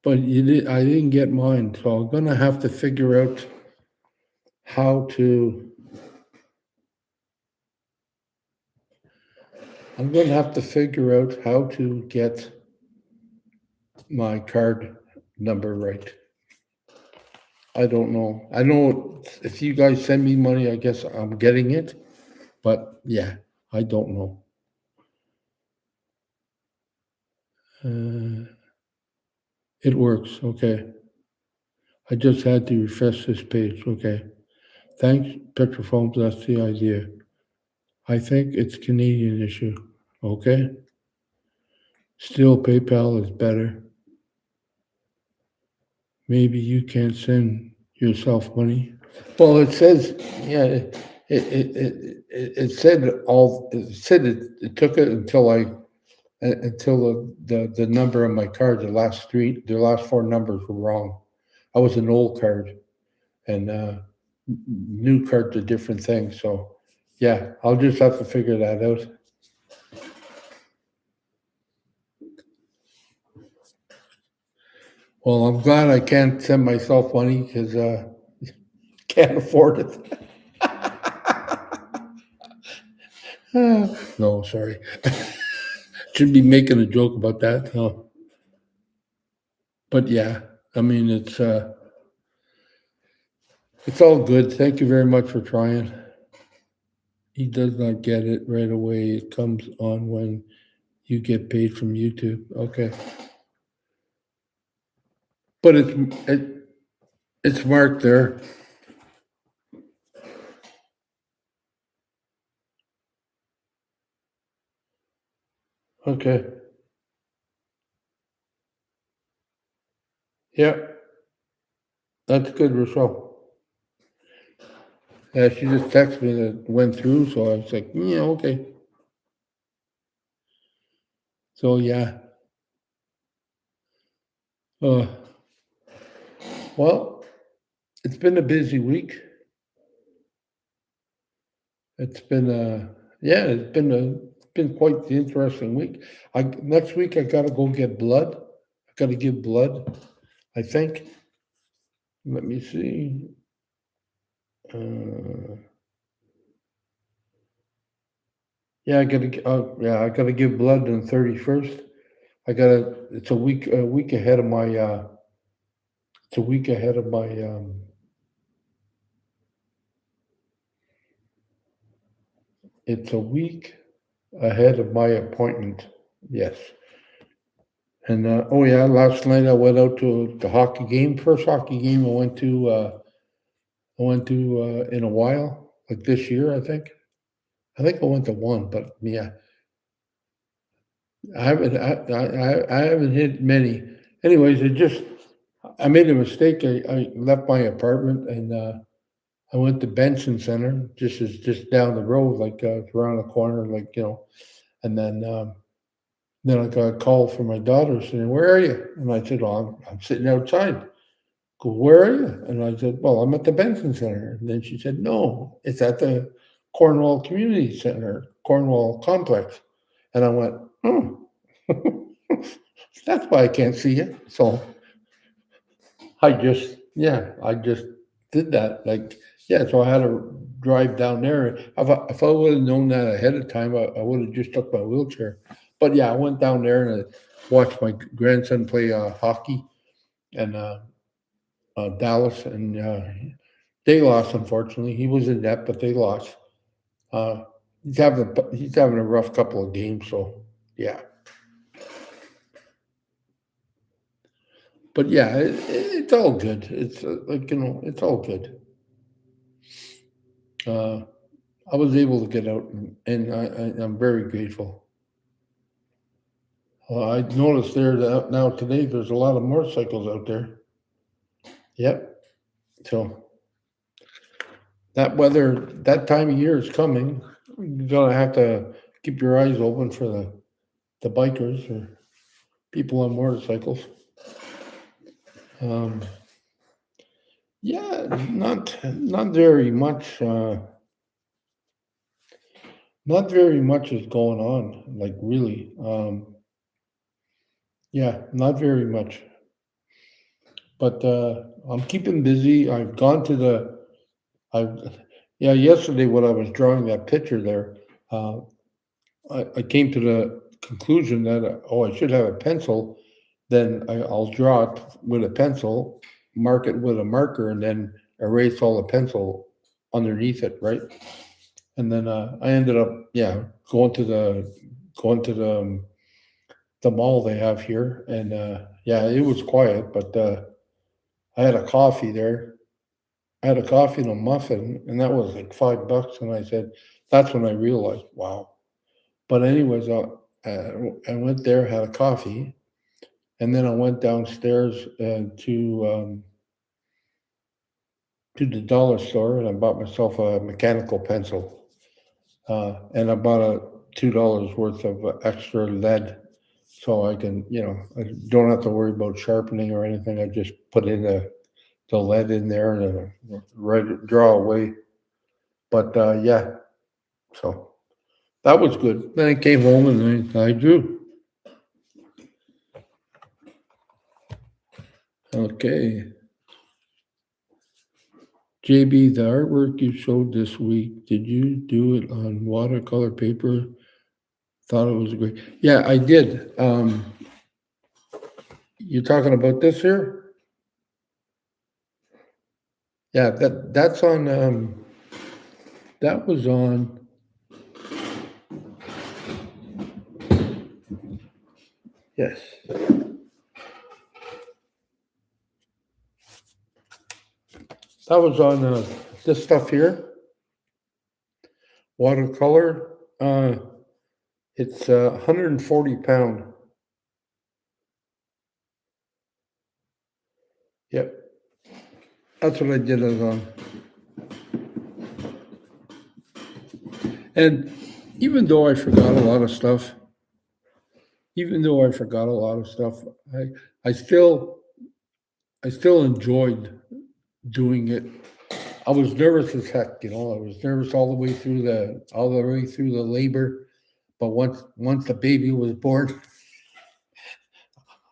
But I didn't get mine. So I'm gonna have to figure out how to I'm gonna have to figure out how to get my card number right. I don't know. I know if you guys send me money, I guess I'm getting it. But yeah, I don't know. It works. Okay. I just had to refresh this page. Okay. Thanks, Petrofoams. That's the idea. I think it's Canadian issue. Okay. Still, PayPal is better. Maybe you can't send yourself money. Well, it says, yeah, it said it took it until the number on my card, the last four numbers were wrong. I was an old card, and new card's a different thing. So, yeah, I'll just have to figure that out. Well, I'm glad I can't send myself money because can't afford it. No, sorry. Should be making a joke about that. But yeah, I mean it's all good. Thank you very much for trying. He does not get it right away. It comes on when you get paid from YouTube. Okay, but it's marked there. Okay. Yeah, that's good, Rochelle. Yeah, she just texted me that it went through, so I was like, yeah, okay. So yeah. Uh, well, it's been a busy week. It's been it's been quite the interesting week. I Next week I gotta go get blood. I gotta give blood. I think. Let me see. Uh, I gotta give blood on 31st. It's a week ahead of my it's a week ahead of my it's a week ahead of my appointment. Yes. And oh yeah, last night I went out to the hockey game. First hockey game I went to in a while, like this year, I think. I think I went to one, but yeah, I haven't hit many. Anyways, I made a mistake. I left my apartment and I went to Benson Center, just down the road, like around the corner, like and then I got a call from my daughter saying, "Where are you?" And I said, "Oh, I'm sitting outside." Go, "Where are you?" And I said, "Well, I'm at the Benson Center." And then she said, "No, it's at the Cornwall Community Center, Cornwall Complex." And I went, "Oh, that's why I can't see you." So I just did that. Like, yeah, so I had to drive down there. If I would have known that ahead of time, I would have just took my wheelchair. But yeah, I went down there and I watched my grandson play hockey and Dallas, and they lost. Unfortunately, he was in net, but they lost. Uh, he's having a rough couple of games, so yeah. But yeah, it's all good. It's like it's all good. Uh, I was able to get out, and I'm very grateful. I noticed there that now today there's a lot of motorcycles out there. Yep. So that weather, that time of year is coming. You're gonna have to keep your eyes open for the bikers or people on motorcycles. Um, yeah, not very much. Not very much is going on. Like really. Yeah, not very much. But I'm keeping busy. I've gone to the. I've yeah. Yesterday, when I was drawing that picture there, uh, I came to the conclusion that I should have a pencil. Then I'll draw it with a pencil, mark it with a marker, and then erase all the pencil underneath it, right? And then I ended up, yeah, going to the mall they have here, and yeah, it was quiet, but I had a coffee there. I had a coffee and a muffin, and that was like $5. And I said, that's when I realized, wow. But anyways, I went there, had a coffee, and then I went downstairs to the dollar store, and I bought myself a mechanical pencil, and I bought a $2 worth of extra lead, so I can, I don't have to worry about sharpening or anything. I just put in the lead in there and draw away. But yeah, so that was good. Then I came home and I drew. Okay. JB, the artwork you showed this week, did you do it on watercolor paper? Thought it was great. Yeah, I did. You talking about this here? Yeah, that's on. That was on. Yes. That was on this stuff here. Watercolor. It's 140 pound. Yep. That's what I did it on. And even though I forgot a lot of stuff, I I still I still enjoyed doing it. I was nervous as heck, I was nervous all the way through the labor. But once the baby was born,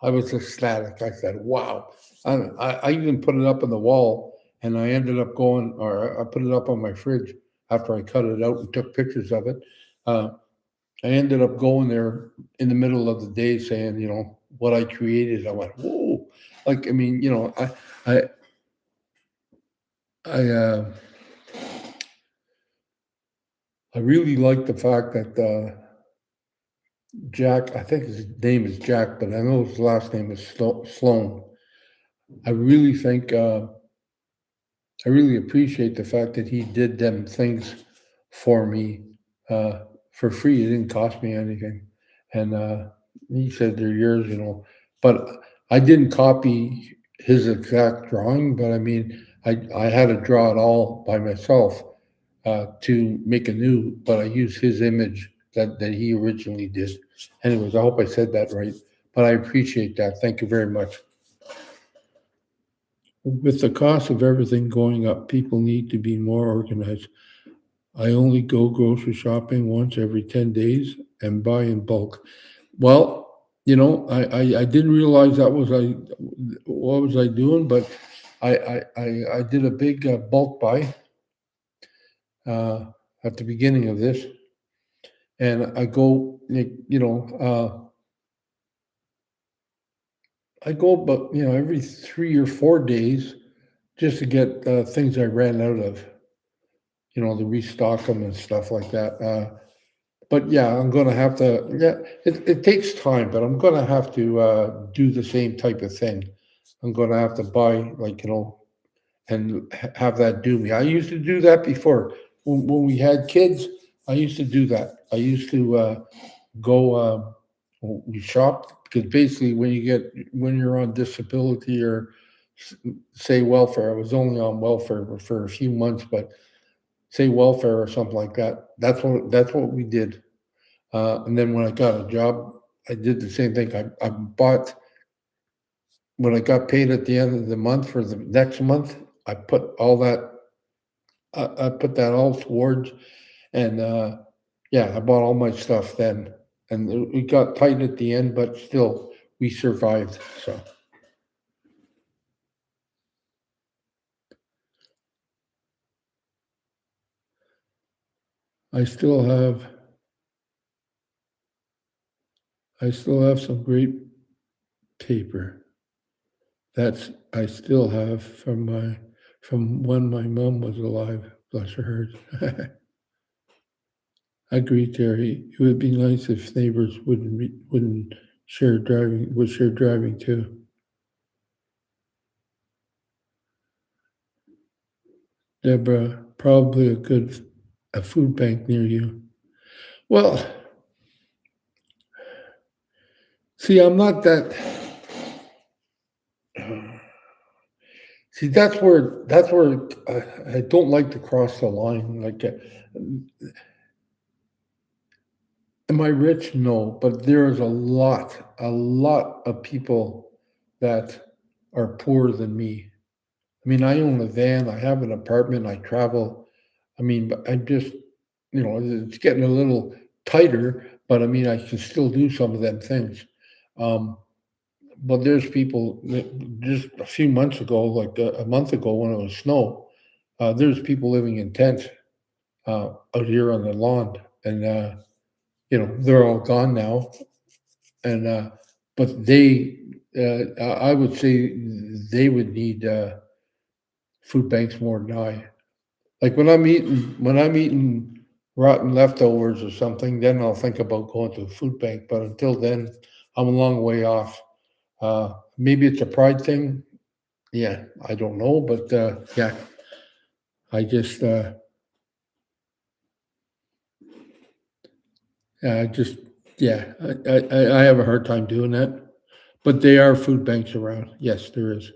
I was ecstatic. I said, "Wow!" I even put it up on the wall, and I ended up going, or I put it up on my fridge after I cut it out and took pictures of it. Uh, I ended up going there in the middle of the day, saying, what I created. I went, "Whoa!" Like, I mean, I, I, I really like the fact that Jack, I think his name is Jack, but I know his last name is Sloan. I really think I really appreciate the fact that he did them things for me for free. It didn't cost me anything, and he said they're yours, But I didn't copy his exact drawing, but I mean, I had to draw it all by myself to make a new, but I used his image that he originally did. Anyways, I hope I said that right, but I appreciate that. Thank you very much. With the cost of everything going up, people need to be more organized. I only go grocery shopping once every 10 days and buy in bulk. Well, I didn't realize what was I doing, but I did a big bulk buy uh, at the beginning of this, and I go, I go about every 3 or 4 days just to get things I ran out of, to restock them and stuff like that. But yeah, I'm going to have to. Yeah, it takes time, but I'm going to have to do the same type of thing. I'm going to have to buy, like, and have that do me. I used to do that before. when we had kids, I used to do that. I used to go. We shopped because basically, when you're on disability or say welfare, I was only on welfare for a few months, but say welfare or something like that. That's what we did. And then when I got a job, I did the same thing. I bought when I got paid at the end of the month for the next month. I put all that. I put that all towards, and yeah, I bought all my stuff then, and it got tight at the end, but still we survived. So I still have some great paper that's I still have from when my mom was alive. Bless her heart. I agree, Terry. It would be nice if neighbors wouldn't share driving too. Deborah, probably a food bank near you. Well, see, I'm not that. See, that's where I don't like to cross the line. Like, am I rich? No, but there is a lot of people that are poorer than me. I mean, I own a van, I have an apartment, I travel. I mean, but I'm just, it's getting a little tighter, but I mean, I can still do some of them things. Um, but there's people just a few months ago, like a month ago when it was snow, there's people living in tents out here on the lawn, and they're all gone now. And but I would say they would need food banks more than I. Like when I'm eating rotten leftovers or something, then I'll think about going to a food bank. But until then, I'm a long way off. Maybe it's a pride thing. Yeah, I don't know, but yeah, I just, I just, yeah, I have a hard time doing that. But there are food banks around. Yes, there is.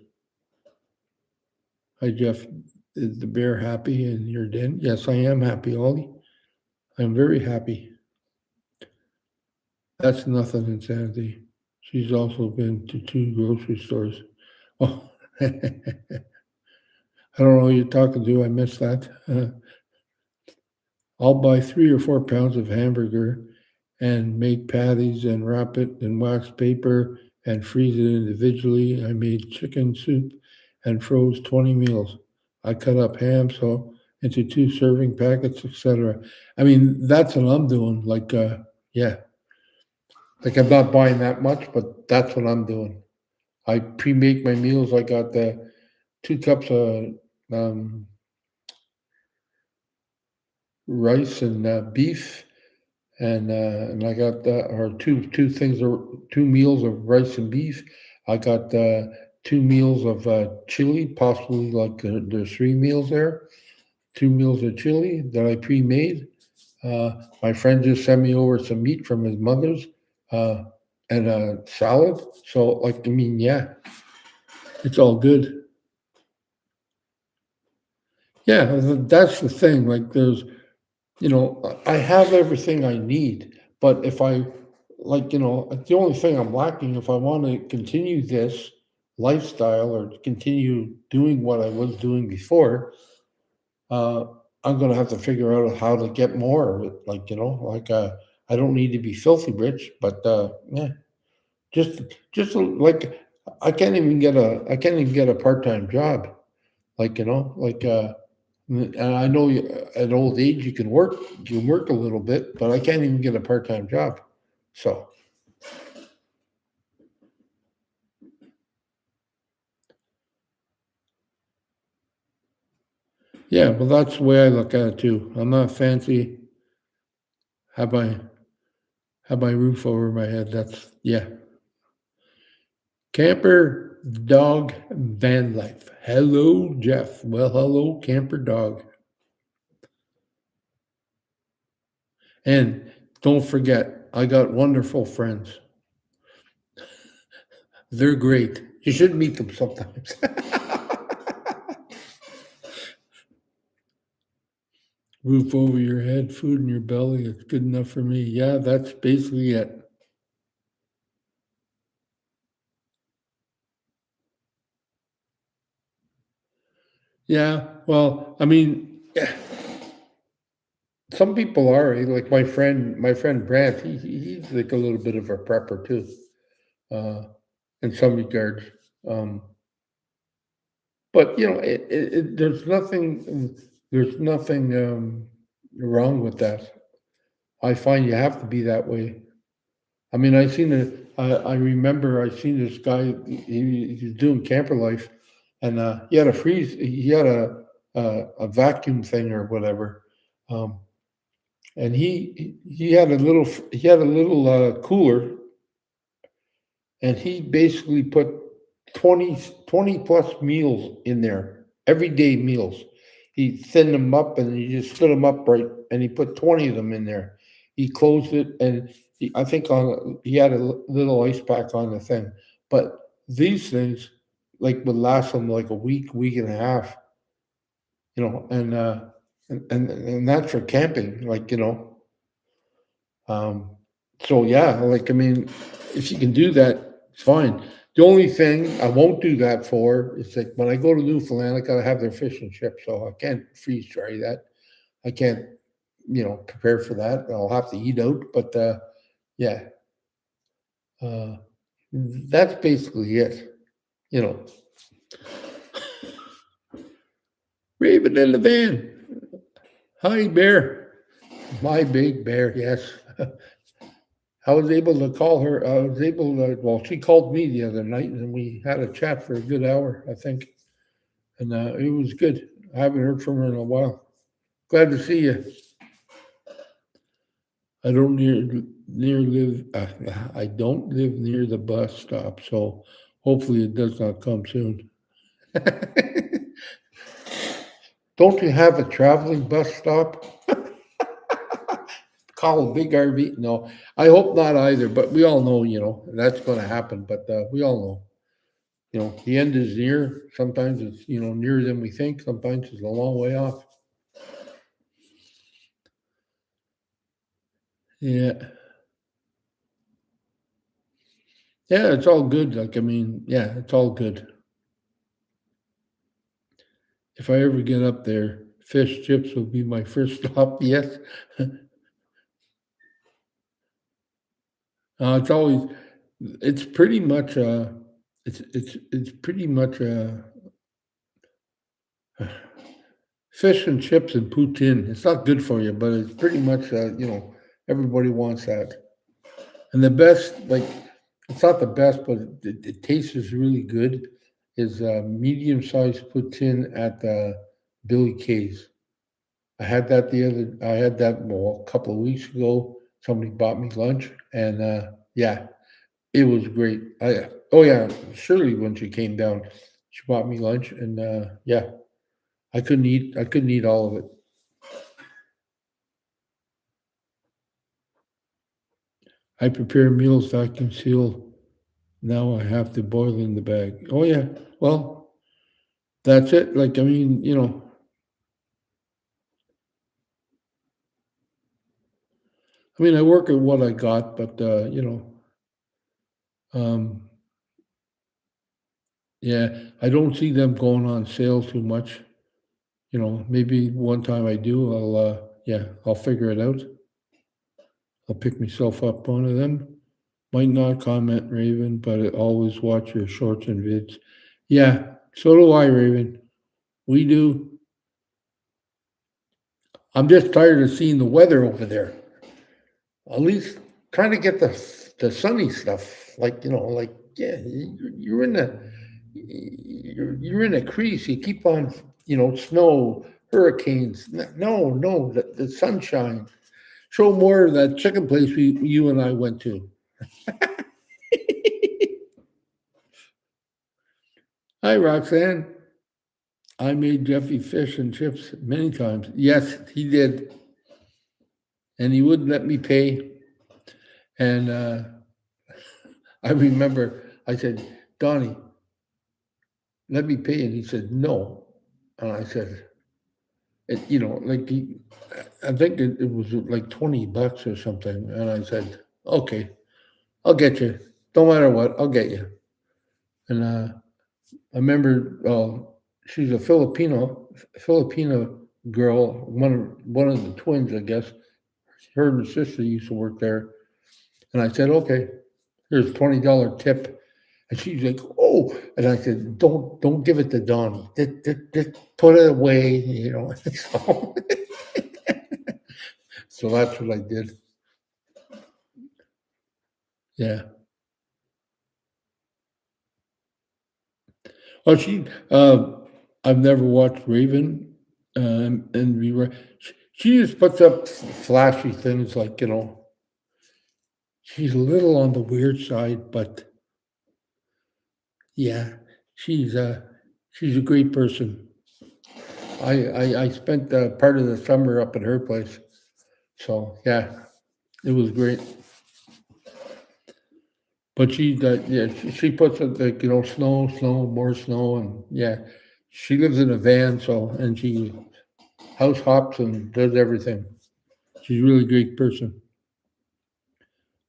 Hi, Jeff. Is the bear happy in your den? Yes, I am happy, Ollie. I'm very happy. That's nothing insanity. She's also been to 2 grocery stores. Oh, I don't know who you're talking to. I missed that. I'll buy 3 or 4 pounds of hamburger and make patties and wrap it in wax paper and freeze it individually. I made chicken soup and froze 20 meals. I cut up ham so into 2 serving packets, etc. I mean, that's what I'm doing. Like, yeah, like I'm not buying that much, but that's what I'm doing. I pre-make my meals. I got the 2 cups of um, rice and beef, and I got or two meals of rice and beef. I got 2 meals of chili, possibly like there's 3 meals there. 2 meals of chili that I pre-made. My friend just sent me over some meat from his mother's uh, and a salad. So, like, I mean, yeah, it's all good. Yeah, that's the thing. Like, I have everything I need, but if I, like, the only thing I'm lacking, if I want to continue this lifestyle or continue doing what I was doing before, uh, I'm going to have to figure out how to get more of it. Like, I don't need to be filthy rich, but yeah, just, like, I can't even get a part-time job. Like, and I know at old age you can work a little bit, but I can't even get a part-time job. So yeah, well, that's the way I look at it too. I'm not fancy. Have my roof over my head. That's yeah. Camper dog van life. Hello, Jeff. Well, hello, camper dog. And don't forget, I got wonderful friends. They're great. You should meet them sometimes. Roof over your head, food in your belly. It's good enough for me. Yeah, that's basically it. Yeah. Well, I mean, yeah, some people are like my friend Brant. He's like a little bit of a prepper too, uh, in some regards. Um, but there's nothing wrong with that. I find you have to be that way. I mean, I remember I seen this guy. He was doing camper life, and he had a freeze. He had a vacuum thing or whatever, um, and he had a little cooler, and he basically put 20 plus meals in there, everyday meals. He thinned them up and he just stood them upright, and he put 20 of them in there. He closed it, and I think he had a little ice pack on the thing. But these things like would last him like a week, week and a half, and that's for camping, um, so yeah, like I mean, if you can do that, it's fine. The only thing I won't do that for is like when I go to Newfoundland, I gotta have their fish and chips, so I can't freeze dry that. I can't, prepare for that. I'll have to eat out, but yeah, uh, that's basically it. You know, Raven in the van. Hi, bear. My big bear. Yes. I was able to call her. I was able to, well, she called me the other night and we had a chat for a good hour, I think. And it was good. I haven't heard from her in a while. Glad to see you. I don't I don't live near the bus stop, so hopefully it does not come soon. Don't you have a traveling bus stop? Call a big RV? No, I hope not either. But we all know, that's going to happen. But we all know. The end is near. Sometimes it's, nearer than we think. Sometimes it's a long way off. Yeah. Yeah, it's all good. Like, I mean, yeah, it's all good. If I ever get up there, fish chips will be my first stop. Yes. It's always, it's pretty much, it's pretty much, fish and chips and poutine. It's not good for you, but it's pretty much, everybody wants that. And the best, like, it's not the best, but it tastes really good. Is medium-sized poutine at Billy K's. I had that well, a couple of weeks ago. Somebody bought me lunch, and yeah, it was great. Oh yeah, Shirley when she came down, she bought me lunch, and yeah, I couldn't eat all of it. I prepare meals, vacuum seal. Now I have to boil in the bag. Oh yeah, well that's it. Like I mean, I work at what I got, but um, yeah, I don't see them going on sale too much. Maybe one time I do, yeah, I'll figure it out. I'll pick myself up one of them. Might not comment, Raven, but I always watch your shorts and vids. Yeah, so do I, Raven. We do. I'm just tired of seeing the weather over there. At least trying to get the sunny stuff. Like yeah, you're in the you're in a crease. You keep on, snow, hurricanes. No, no, the sunshine. Show more of that chicken place you and I went to. Hi, Roxanne. I made Jeffie fish and chips many times. Yes, he did. and he wouldn't let me pay. And I remember I said, Donnie, let me pay. And he said, no. And I said, like I think it was like $20 or something. And I said, okay, I'll get you. No matter what, I'll get you. And I remember she's a Filipino girl, one of the twins, I guess. Her and her sister used to work there. And I said, okay, here's $20 tip. And she's like, oh, and I said, don't give it to Donnie. Just put it away. So, so that's what I did. Yeah. Oh, I've never watched Raven, and she just puts up flashy things like, she's a little on the weird side, but yeah, she's uh, she's a great person. I spent part of the summer up at her place, so yeah, it was great. But she puts it like snow, more snow, and yeah, she lives in a van, so and she house hops and does everything. She's a really great person.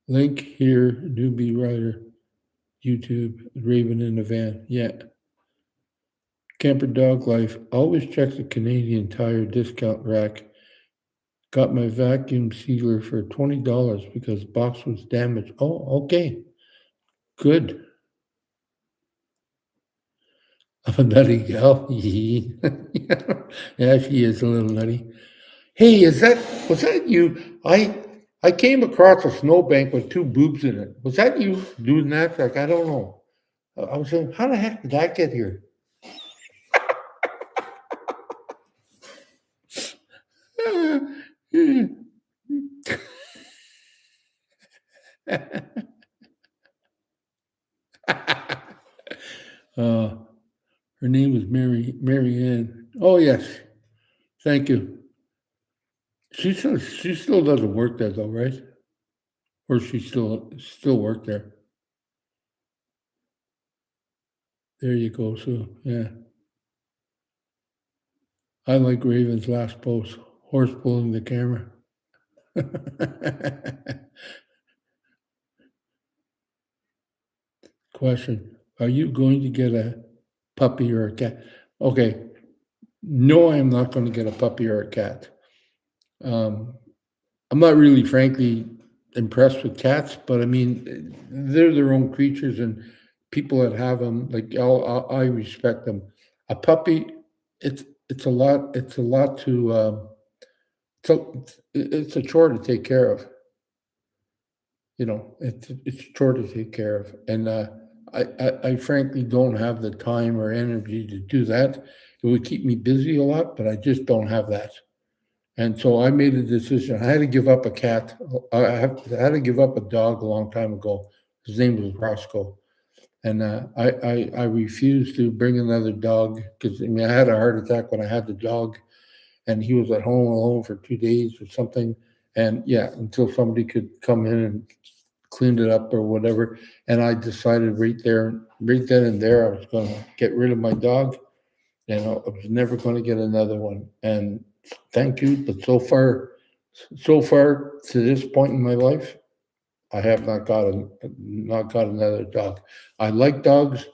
Link here, newbie writer, YouTube, Raven in the van. Yeah. Camper Dog Life. Always check the Canadian Tire discount rack. Got my vacuum sealer for $20 because box was damaged. Oh, okay. Good. I'm a nutty gal. Yeah, she is a little nutty. Hey, was that you? I came across a snowbank with two boobs in it. Was that you doing that? Like, I don't know. I was saying, how the heck did that get here? uh, her name was Mary Ann. Oh yes, thank you. She still doesn't work there though, right? Or she still work there. There you go, Sue. Yeah. I like Raven's last post. Horse pulling the camera. Question. Are you going to get a puppy or a cat? Okay. No, I am not going to get a puppy or a cat. Um, I'm not really, frankly, impressed with cats, but I mean, they're their own creatures, and people that have them, like I respect them. A puppy, it's a lot. It's a lot to. It's a chore to take care of. It's a chore to take care of, and I frankly don't have the time or energy to do that. It would keep me busy a lot, but I just don't have that. And so I made a decision. I had to give up a cat. I had to give up a dog a long time ago. His name was Roscoe, and I refused to bring another dog because I had a heart attack when I had the dog, and he was at home alone for 2 days or something. And yeah, until somebody could come in and clean it up or whatever. And I decided right then and there, I was going to get rid of my dog, and I was never going to get another one. And thank you, but so far to this point in my life, I have not got another dog. I like dogs.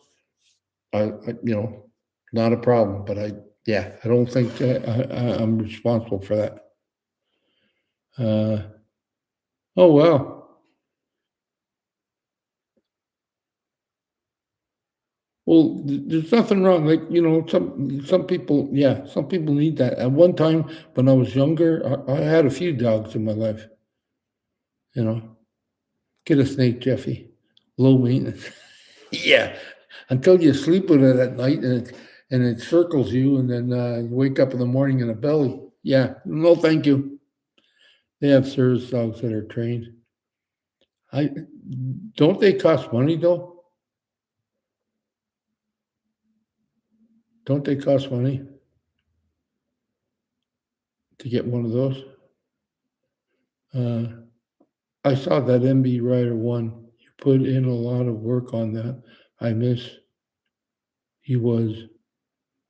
Not a problem. But I don't think I'm responsible for that. Oh well. Well, there's nothing wrong. Like some people, yeah, some people need that. At one time, when I was younger, I had a few dogs in my life. You know, get a snake, Jeffie. Low maintenance. Yeah, until you sleep with it at night and it circles you, and then you wake up in the morning in a belly. Yeah, no, thank you. They have service dogs that are trained. I don't they cost money though? Don't they cost money to get one of those? I saw that MB Rider 1. You put in a lot of work on that. I miss he was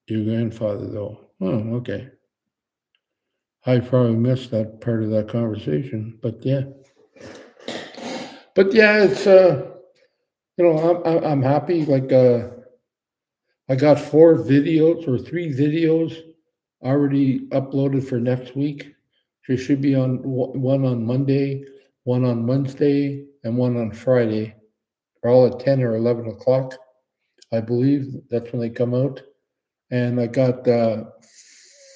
your grandfather, though. Oh, okay. I probably missed that part of that conversation, but yeah. But yeah, it's I'm happy. Like I got 4 videos or 3 videos already uploaded for next week. There should be one on Monday, one on Wednesday, and one on Friday. They're all at 10 or 11 o'clock. I believe that's when they come out. And I got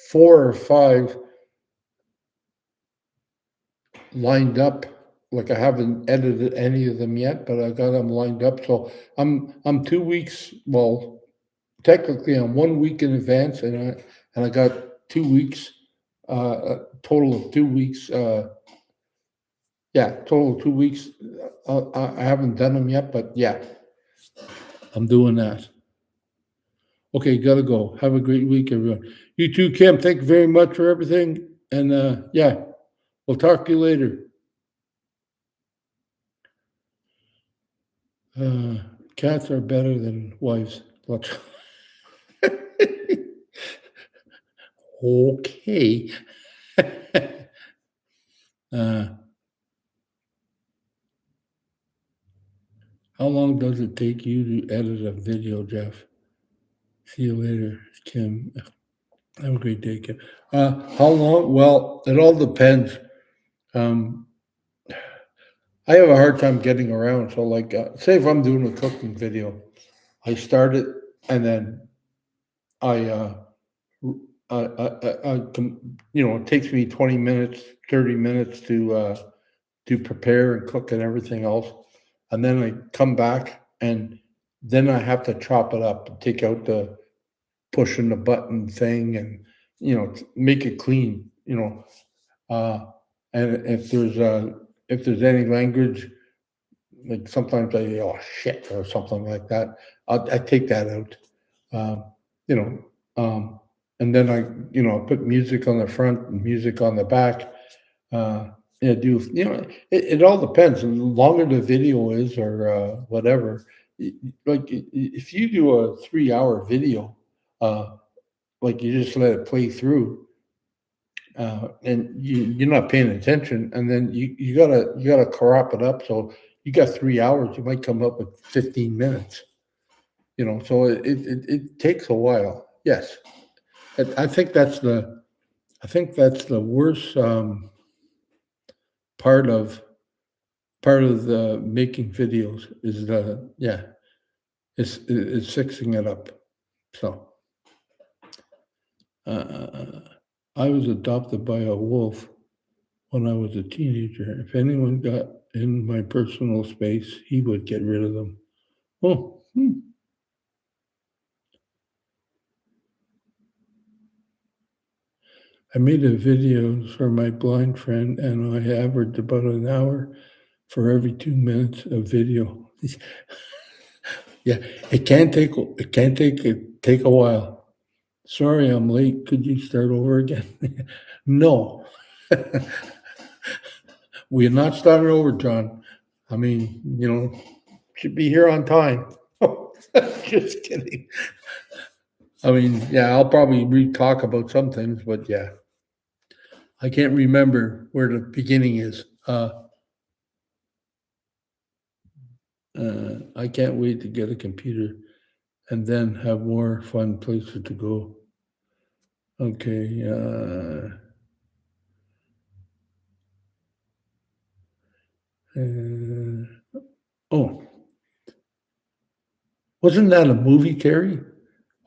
4 or 5 lined up. Like I haven't edited any of them yet, but I got them lined up. So I'm 2 weeks. Well, technically I'm 1 week in advance, and I got 2 weeks. A total of 2 weeks. Total of 2 weeks. I haven't done them yet, but yeah, I'm doing that. Okay, gotta go. Have a great week, everyone. You too, Kim. Thank you very much for everything. And we'll talk to you later. Cats are better than wives. Okay. How long does it take you to edit a video, Jeff? See you later, Kim. Have a great day, Kim. How long? Well, it all depends. I have a hard time getting around. So, like, say if I'm doing a cooking video, I start it and then I it takes me 20 minutes, 30 minutes to prepare and cook and everything else. And then I come back and then I have to chop it up and take out the pushing the button thing and, make it clean, and if there's any language, like sometimes I say, oh shit, or something like that, I take that out. Um, you know, and then I put music on the front and music on the back. It all depends. The longer the video is or whatever, like if you do a 3-hour video, like you just let it play through, and you're not paying attention, and then you gotta crop it up. So you got 3 hours, you might come up with 15 minutes. So it takes a while. Yes, I think that's the worst part of the making videos is is fixing it up. So I was adopted by a wolf when I was a teenager. If anyone got in my personal space, he would get rid of them. Oh. I made a video for my blind friend, and I averaged about an hour for every 2 minutes of video. Yeah, it can take a while. Sorry, I'm late. Could you start over again? No, we're not starting over, John. I mean, should be here on time. Just kidding. I mean, yeah, I'll probably re-talk about some things, but yeah, I can't remember where the beginning is. I can't wait to get a computer and then have more fun places to go. Okay. Wasn't that a movie, Terry?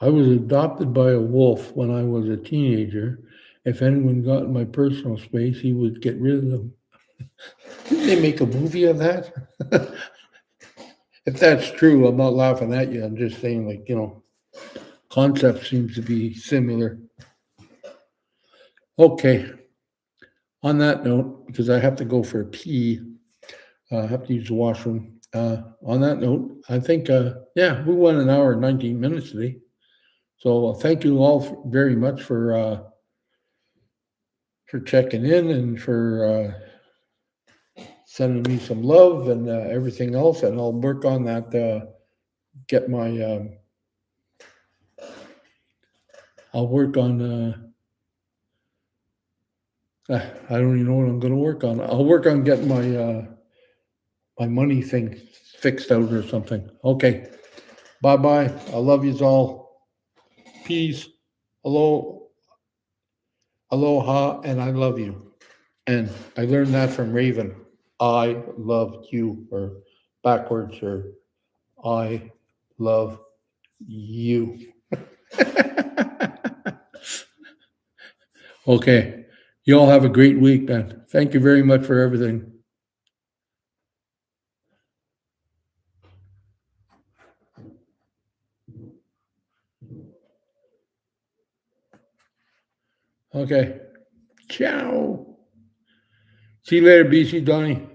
I was adopted by a wolf when I was a teenager. If anyone got in my personal space, he would get rid of them. Didn't they make a movie of that? If that's true, I'm not laughing at you. I'm just saying, like, concept seems to be similar. Okay. On that note, because I have to go for a pee, I have to use the washroom. On that note, I think, we went an hour and 19 minutes today. So thank you all very much for checking in and for sending me some love and everything else, and I'll work on that. Get my. I'll work on. I don't even know what I'm going to work on. I'll work on getting my money thing fixed out or something. Okay. Bye bye. I love yous all. Peace. Hello. Aloha, and I love you. And I learned that from Raven. I love you, or backwards, or I love you. Okay. You all have a great week, man. Thank you very much for everything. Okay. Ciao. See you later, BC Donnie.